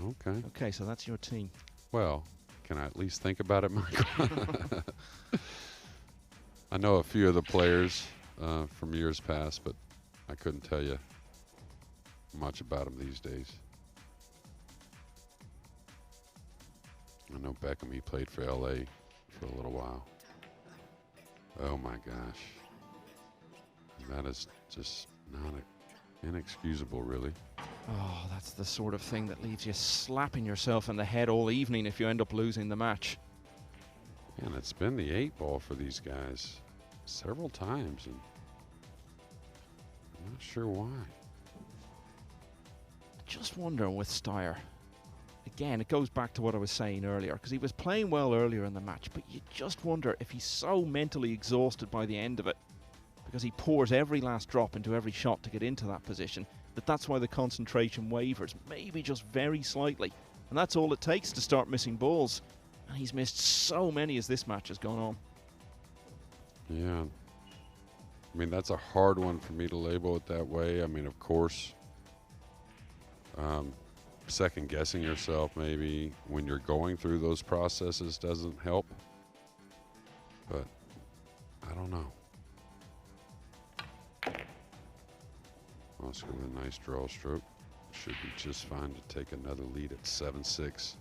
Okay. Okay, so that's your team. Well, can I at least think about it, Michael? I know a few of the players from years past, but I couldn't tell you much about them these days. I know Beckham, he played for LA for a little while. Oh my gosh. That is just not inexcusable, really. Oh, that's the sort of thing that leaves you slapping yourself in the head all evening if you end up losing the match. And it's been the 8-ball for these guys several times, and I'm not sure why. Just wondering with Styer. Again, it goes back to what I was saying earlier, because he was playing well earlier in the match, but you just wonder if he's so mentally exhausted by the end of it, because he pours every last drop into every shot to get into that position, that's why the concentration wavers, maybe just very slightly. And that's all it takes to start missing balls. And he's missed so many as this match has gone on. Yeah. I mean, that's a hard one for me to label it that way. I mean, of course, second guessing yourself maybe when you're going through those processes doesn't help. But I don't know. Oscar with a nice draw stroke. Should be just fine to take another lead at 7-6.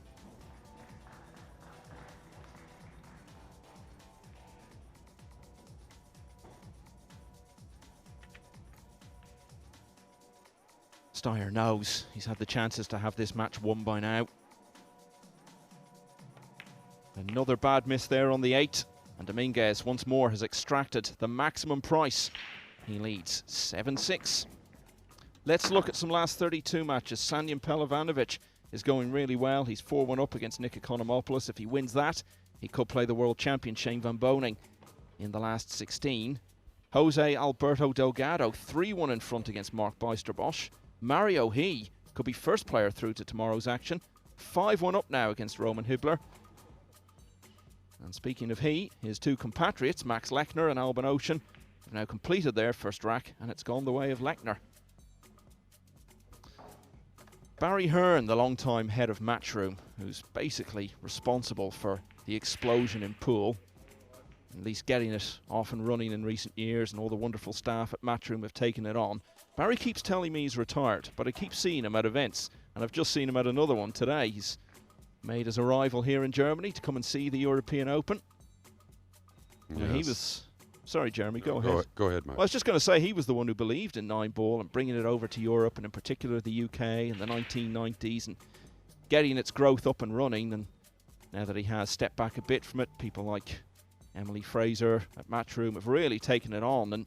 Styer knows he's had the chances to have this match won by now. Another bad miss there on the 8, and Dominguez once more has extracted the maximum price. He leads 7-6. Let's look at some last 32 matches. Sanjin Pelovanovic is going really well. He's 4-1 up against Nick Economopoulos. If he wins that, he could play the world champion Shane Van Boning in the last 16. Jose Alberto Delgado, 3-1 in front against Mark Bijsterbosch. Mario He could be first player through to tomorrow's action. 5-1 up now against Roman Hibler. And speaking of He, his two compatriots, Max Lechner and Alban Ocean, have now completed their first rack, and it's gone the way of Lechner. Barry Hearn, the long-time head of Matchroom, who's basically responsible for the explosion in pool, at least getting it off and running in recent years, and all the wonderful staff at Matchroom have taken it on. Barry keeps telling me he's retired, but I keep seeing him at events, and I've just seen him at another one today. He's made his arrival here in Germany to come and see the European Open. Yes. He was... Sorry, Jeremy, go ahead. Go ahead, Mike. Well, I was just going to say he was the one who believed in 9-ball and bringing it over to Europe, and in particular the UK in the 1990s, and getting its growth up and running. And now that he has stepped back a bit from it, people like Emily Fraser at Matchroom have really taken it on, and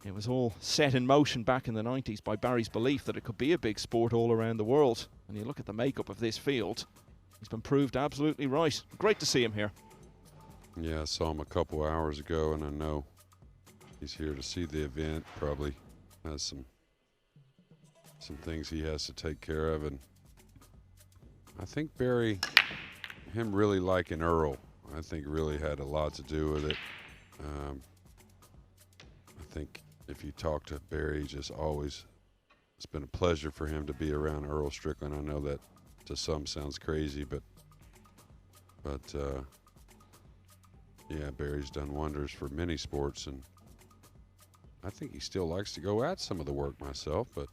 it was all set in motion back in the 90s by Barry's belief that it could be a big sport all around the world. And you look at the makeup of this field, he's been proved absolutely right. Great to see him here. Yeah, I saw him a couple hours ago, and I know he's here to see the event. Probably has some things he has to take care of, and I think Barry, him really liking Earl, I think really had a lot to do with it. I think if you talk to Barry, just always, it's been a pleasure for him to be around Earl Strickland. I know that to some sounds crazy, but yeah, Barry's done wonders for many sports, and I think he still likes to go at some of the work myself, but...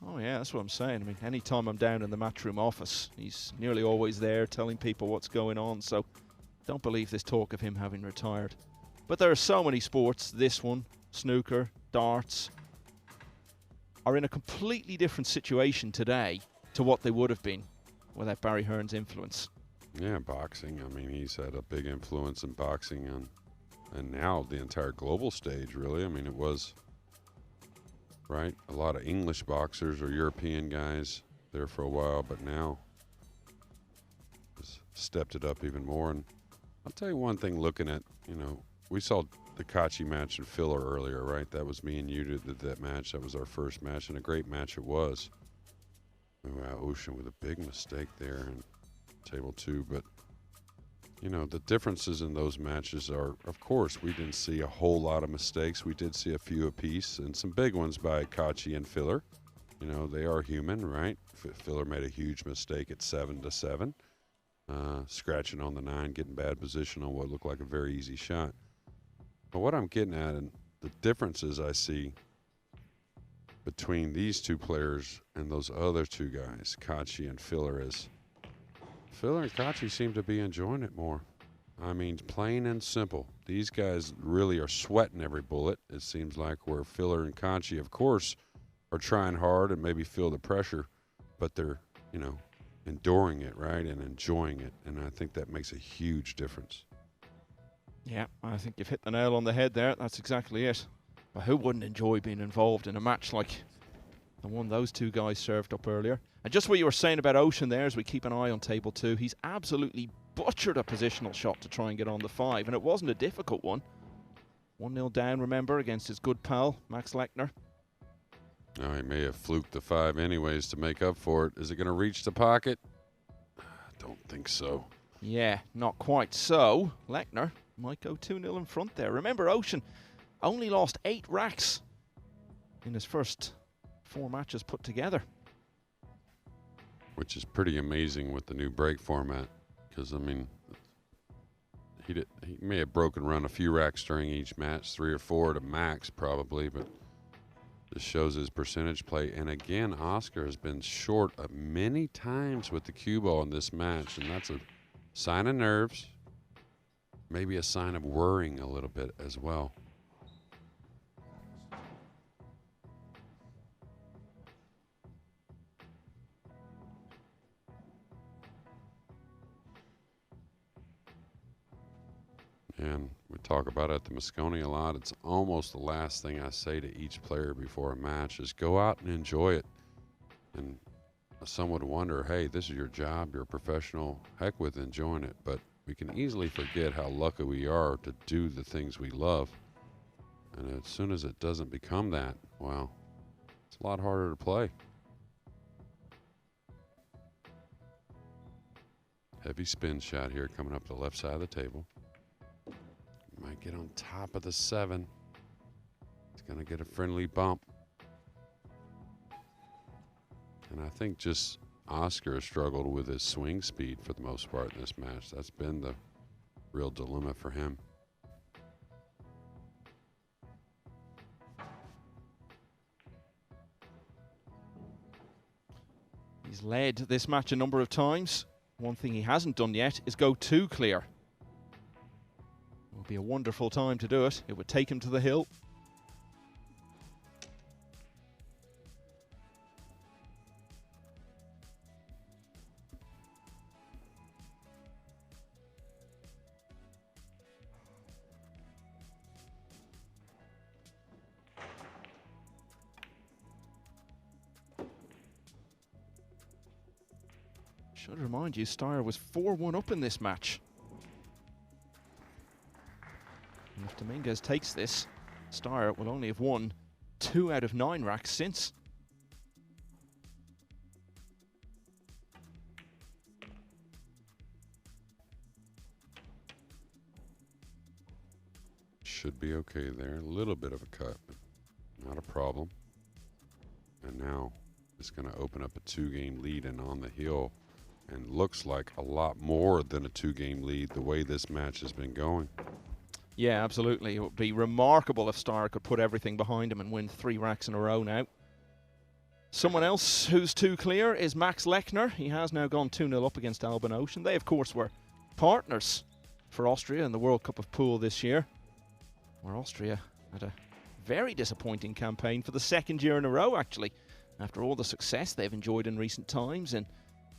Oh yeah, that's what I'm saying. I mean, anytime I'm down in the Matchroom office, he's nearly always there telling people what's going on, so don't believe this talk of him having retired. But there are so many sports, this one, snooker, darts, are in a completely different situation today to what they would have been without Barry Hearn's influence. Yeah, boxing. I mean, he's had a big influence in boxing and now the entire global stage, really. I mean, it was, right, a lot of English boxers or European guys there for a while, but now has stepped it up even more. And I'll tell you one thing, looking at, you know, we saw the Kachi match in filler earlier, right? That was me and you did that match. That was our first match, and a great match it was. Wow, Ocean with a big mistake there in table 2, but you know, the differences in those matches are, of course, we didn't see a whole lot of mistakes. We did see a few apiece and some big ones by Kachi and Filler. You know, they are human, right? Filler made a huge mistake at 7-7, scratching on the 9, getting bad position on what looked like a very easy shot. But what I'm getting at, and the differences I see between these two players and those other two guys, Kachi and Filler, is Filler and Kachi seem to be enjoying it more. I mean, plain and simple. These guys really are sweating every bullet, it seems like, where Filler and Kachi, of course, are trying hard and maybe feel the pressure, but they're, you know, enduring it, right, and enjoying it. And I think that makes a huge difference. Yeah, I think you've hit the nail on the head there. That's exactly it. But who wouldn't enjoy being involved in a match like the one those two guys served up earlier? And just what you were saying about Ocean there, as we keep an eye on table 2, he's absolutely butchered a positional shot to try and get on the 5, and it wasn't a difficult one. 1-0 down, remember, against his good pal, Max Lechner. Now, he may have fluked the 5 anyways to make up for it. Is it going to reach the pocket? I don't think so. Yeah, not quite. So, Lechner might go 2-0 in front there. Remember, Ocean only lost 8 racks in his first 4 matches put together. Which is pretty amazing with the new break format, because, I mean, he may have broken run a few racks during each match, 3 or 4 to max probably, but this shows his percentage play. And again, Oscar has been short many times with the cue ball in this match, and that's a sign of nerves, maybe a sign of worrying a little bit as well. And we talk about it at the Moscone a lot. It's almost the last thing I say to each player before a match is go out and enjoy it. And some would wonder, hey, this is your job, you're a professional, heck with enjoying it. But we can easily forget how lucky we are to do the things we love. And as soon as it doesn't become that, well, it's a lot harder to play. Heavy spin shot here coming up the left side of the table. Might get on top of the 7. It's going to get a friendly bump. And I think just Oscar has struggled with his swing speed for the most part in this match. That's been the real dilemma for him. He's led this match a number of times. One thing he hasn't done yet is go too clear. It would be a wonderful time to do it. It would take him to the hill. Should remind you, Styer was 4-1 up in this match. And if Dominguez takes this, Styer will only have won 2 out of 9 racks since. Should be okay there. A little bit of a cut, but not a problem. And now it's going to open up a 2-game lead and on the hill. And looks like a lot more than a 2-game lead the way this match has been going. Yeah, absolutely. It would be remarkable if Styer could put everything behind him and win 3 racks in a row now. Someone else who's too clear is Max Lechner. He has now gone 2-0 up against Albin Ocean. They, of course, were partners for Austria in the World Cup of Pool this year, where Austria had a very disappointing campaign for the 2nd year in a row, actually, after all the success they've enjoyed in recent times in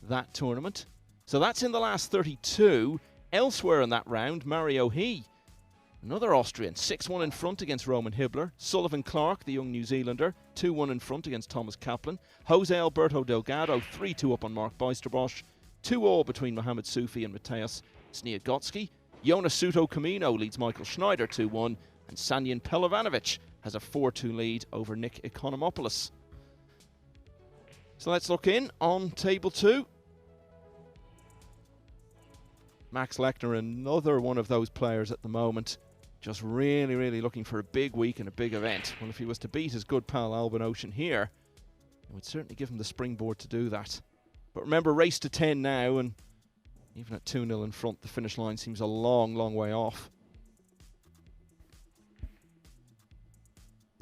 that tournament. So that's in the last 32. Elsewhere in that round, Mario He, another Austrian, 6-1 in front against Roman Hibbler. Sullivan Clark, the young New Zealander, 2-1 in front against Thomas Kaplan. Jose Alberto Delgado, 3-2 up on Mark Bijsterbosch. 2-all between Mohamed Soufi and Mateusz Sniagotsky. Jonas Suto Camino leads Michael Schneider 2-1. And Sanyin Pelovanovic has a 4-2 lead over Nick Economopoulos. So let's look in on table 2. Max Lechner, another one of those players at the moment, just really, really looking for a big week and a big event. Well, if he was to beat his good pal Albin Ocean here, it would certainly give him the springboard to do that. But remember, race to 10 now, and even at 2-0 in front, the finish line seems a long, long way off.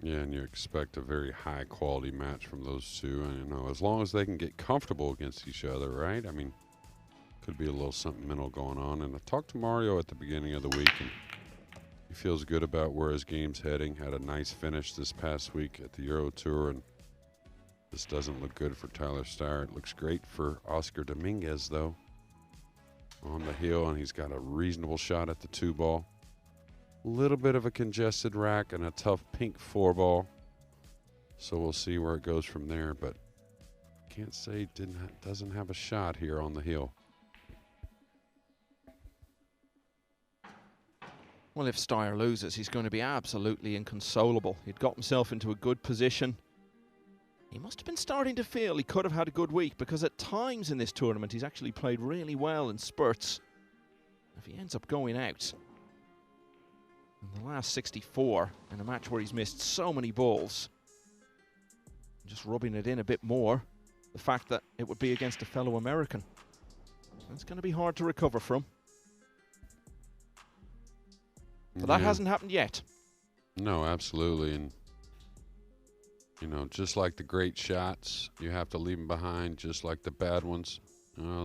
Yeah, and you expect a very high quality match from those two, and you know, as long as they can get comfortable against each other, right? I mean, could be a little something mental going on. And I talked to Mario at the beginning of the week, and he feels good about where his game's heading. Had a nice finish this past week at the Euro Tour, and this doesn't look good for Tyler Styer. It looks great for Oscar Dominguez, though, on the hill, and he's got a reasonable shot at the 2-ball. A little bit of a congested rack and a tough pink 4-ball, so we'll see where it goes from there, but can't say doesn't have a shot here on the hill. Well, if Styer loses, he's going to be absolutely inconsolable. He'd got himself into a good position. He must have been starting to feel he could have had a good week, because at times in this tournament he's actually played really well in spurts. If he ends up going out in the last 64 in a match where he's missed so many balls, just rubbing it in a bit more, the fact that it would be against a fellow American, it's going to be hard to recover from. But that hasn't happened yet. No, absolutely. And, you know, just like the great shots, you have to leave them behind, just like the bad ones.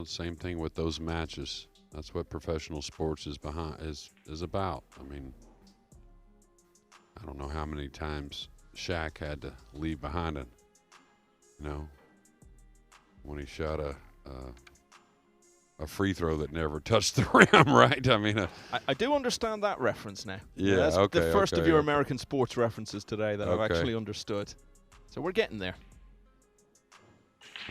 Same thing with those matches. That's what professional sports is about. I mean, I don't know how many times Shaq had to leave behind it, you know, when he shot a free throw that never touched the rim, right? I mean, I do understand that reference now. Yeah, that's okay, the first okay, of your okay. American sports references today that I've actually understood. So we're getting there.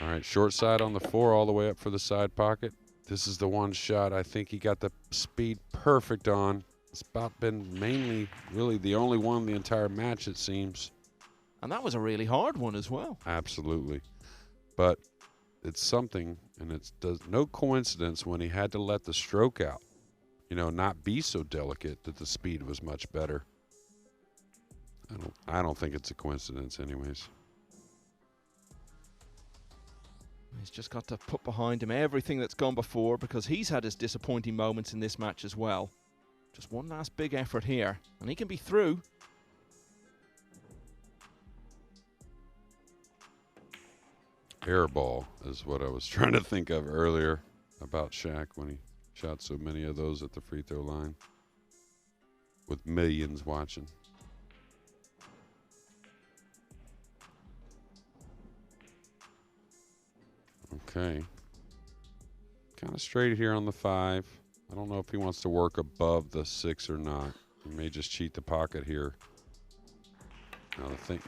All right, short side on the 4, all the way up for the side pocket. This is the one shot I think he got the speed perfect on. It's about been mainly, really the only one the entire match, it seems. And that was a really hard one as well. Absolutely. But it's something, and it's no coincidence when he had to let the stroke out, you know, not be so delicate, that the speed was much better. I don't think it's a coincidence anyways. He's just got to put behind him everything that's gone before, because he's had his disappointing moments in this match as well. Just one last big effort here, and he can be through. Air ball is what I was trying to think of earlier about Shaq when he shot so many of those at the free throw line with millions watching. Okay. Kind of straight here on the 5. I don't know if he wants to work above the 6 or not. He may just cheat the pocket here. Now to think,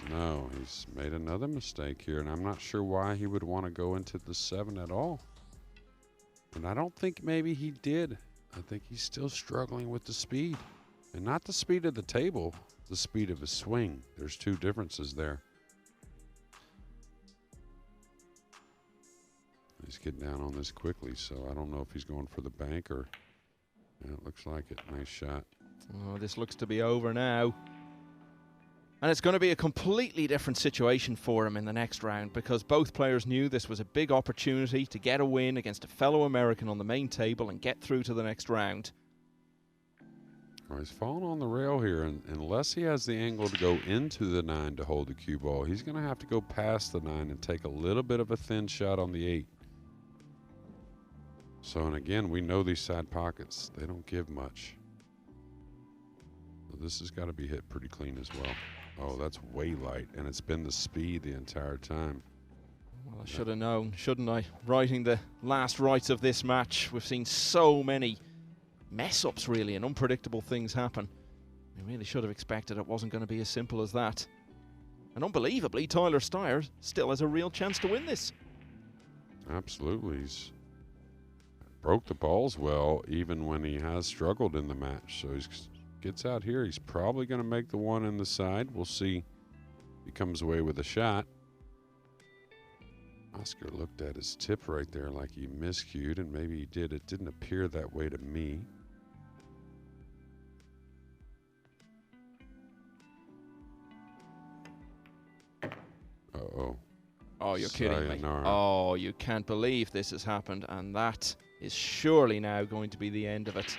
no, he's made another mistake here, and I'm not sure why he would want to go into the 7 at all. And I don't think maybe he did. I think he's still struggling with the speed. And not the speed of the table, the speed of his swing. There's two differences there. He's getting down on this quickly, so I don't know if he's going for the bank or... Yeah, it looks like it. Nice shot. Oh, this looks to be over now. And it's going to be a completely different situation for him in the next round, because both players knew this was a big opportunity to get a win against a fellow American on the main table and get through to the next round. Well, he's falling on the rail here, and unless he has the angle to go into the 9 to hold the cue ball, he's going to have to go past the 9 and take a little bit of a thin shot on the 8. So, and again, we know these side pockets, they don't give much. So this has got to be hit pretty clean as well. Oh, that's way light, and it's been the speed the entire time. Well, I should have known, shouldn't I? Writing the last rites of this match, we've seen so many mess-ups, really, and unpredictable things happen. We really should have expected it wasn't going to be as simple as that. And unbelievably, Tyler Styer still has a real chance to win this. Absolutely. He's broke the balls well, even when he has struggled in the match. So he gets out here. He's probably going to make the one in the side. We'll see if he comes away with a shot. Oscar looked at his tip right there like he miscued, and maybe he did. It didn't appear that way to me. Uh-oh. Oh, you're kidding me. Sayonara. Oh, you can't believe this has happened, and that is surely now going to be the end of it.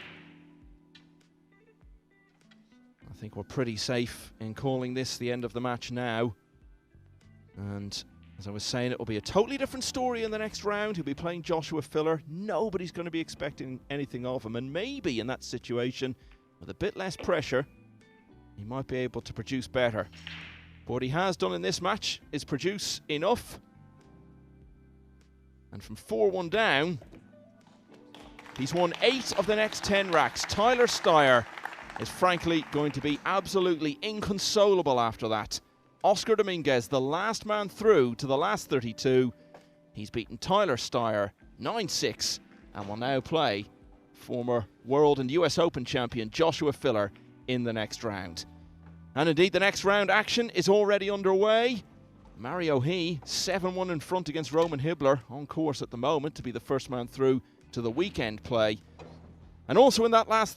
I think we're pretty safe in calling this the end of the match now. And as I was saying, it will be a totally different story in the next round. He'll be playing Joshua Filler. Nobody's going to be expecting anything of him, and maybe in that situation, with a bit less pressure, he might be able to produce better. But what he has done in this match is produce enough. And from 4-1 down, he's won 8 of the next 10 racks. Tyler Styer is frankly going to be absolutely inconsolable after that. Oscar Dominguez, the last man through to the last 32. He's beaten Tyler Styer 9-6 and will now play former World and US Open champion Joshua Filler in the next round. And indeed, the next round action is already underway. Mario He, 7-1 in front against Roman Hibbler, on course at the moment to be the first man through to the weekend play. And also in that last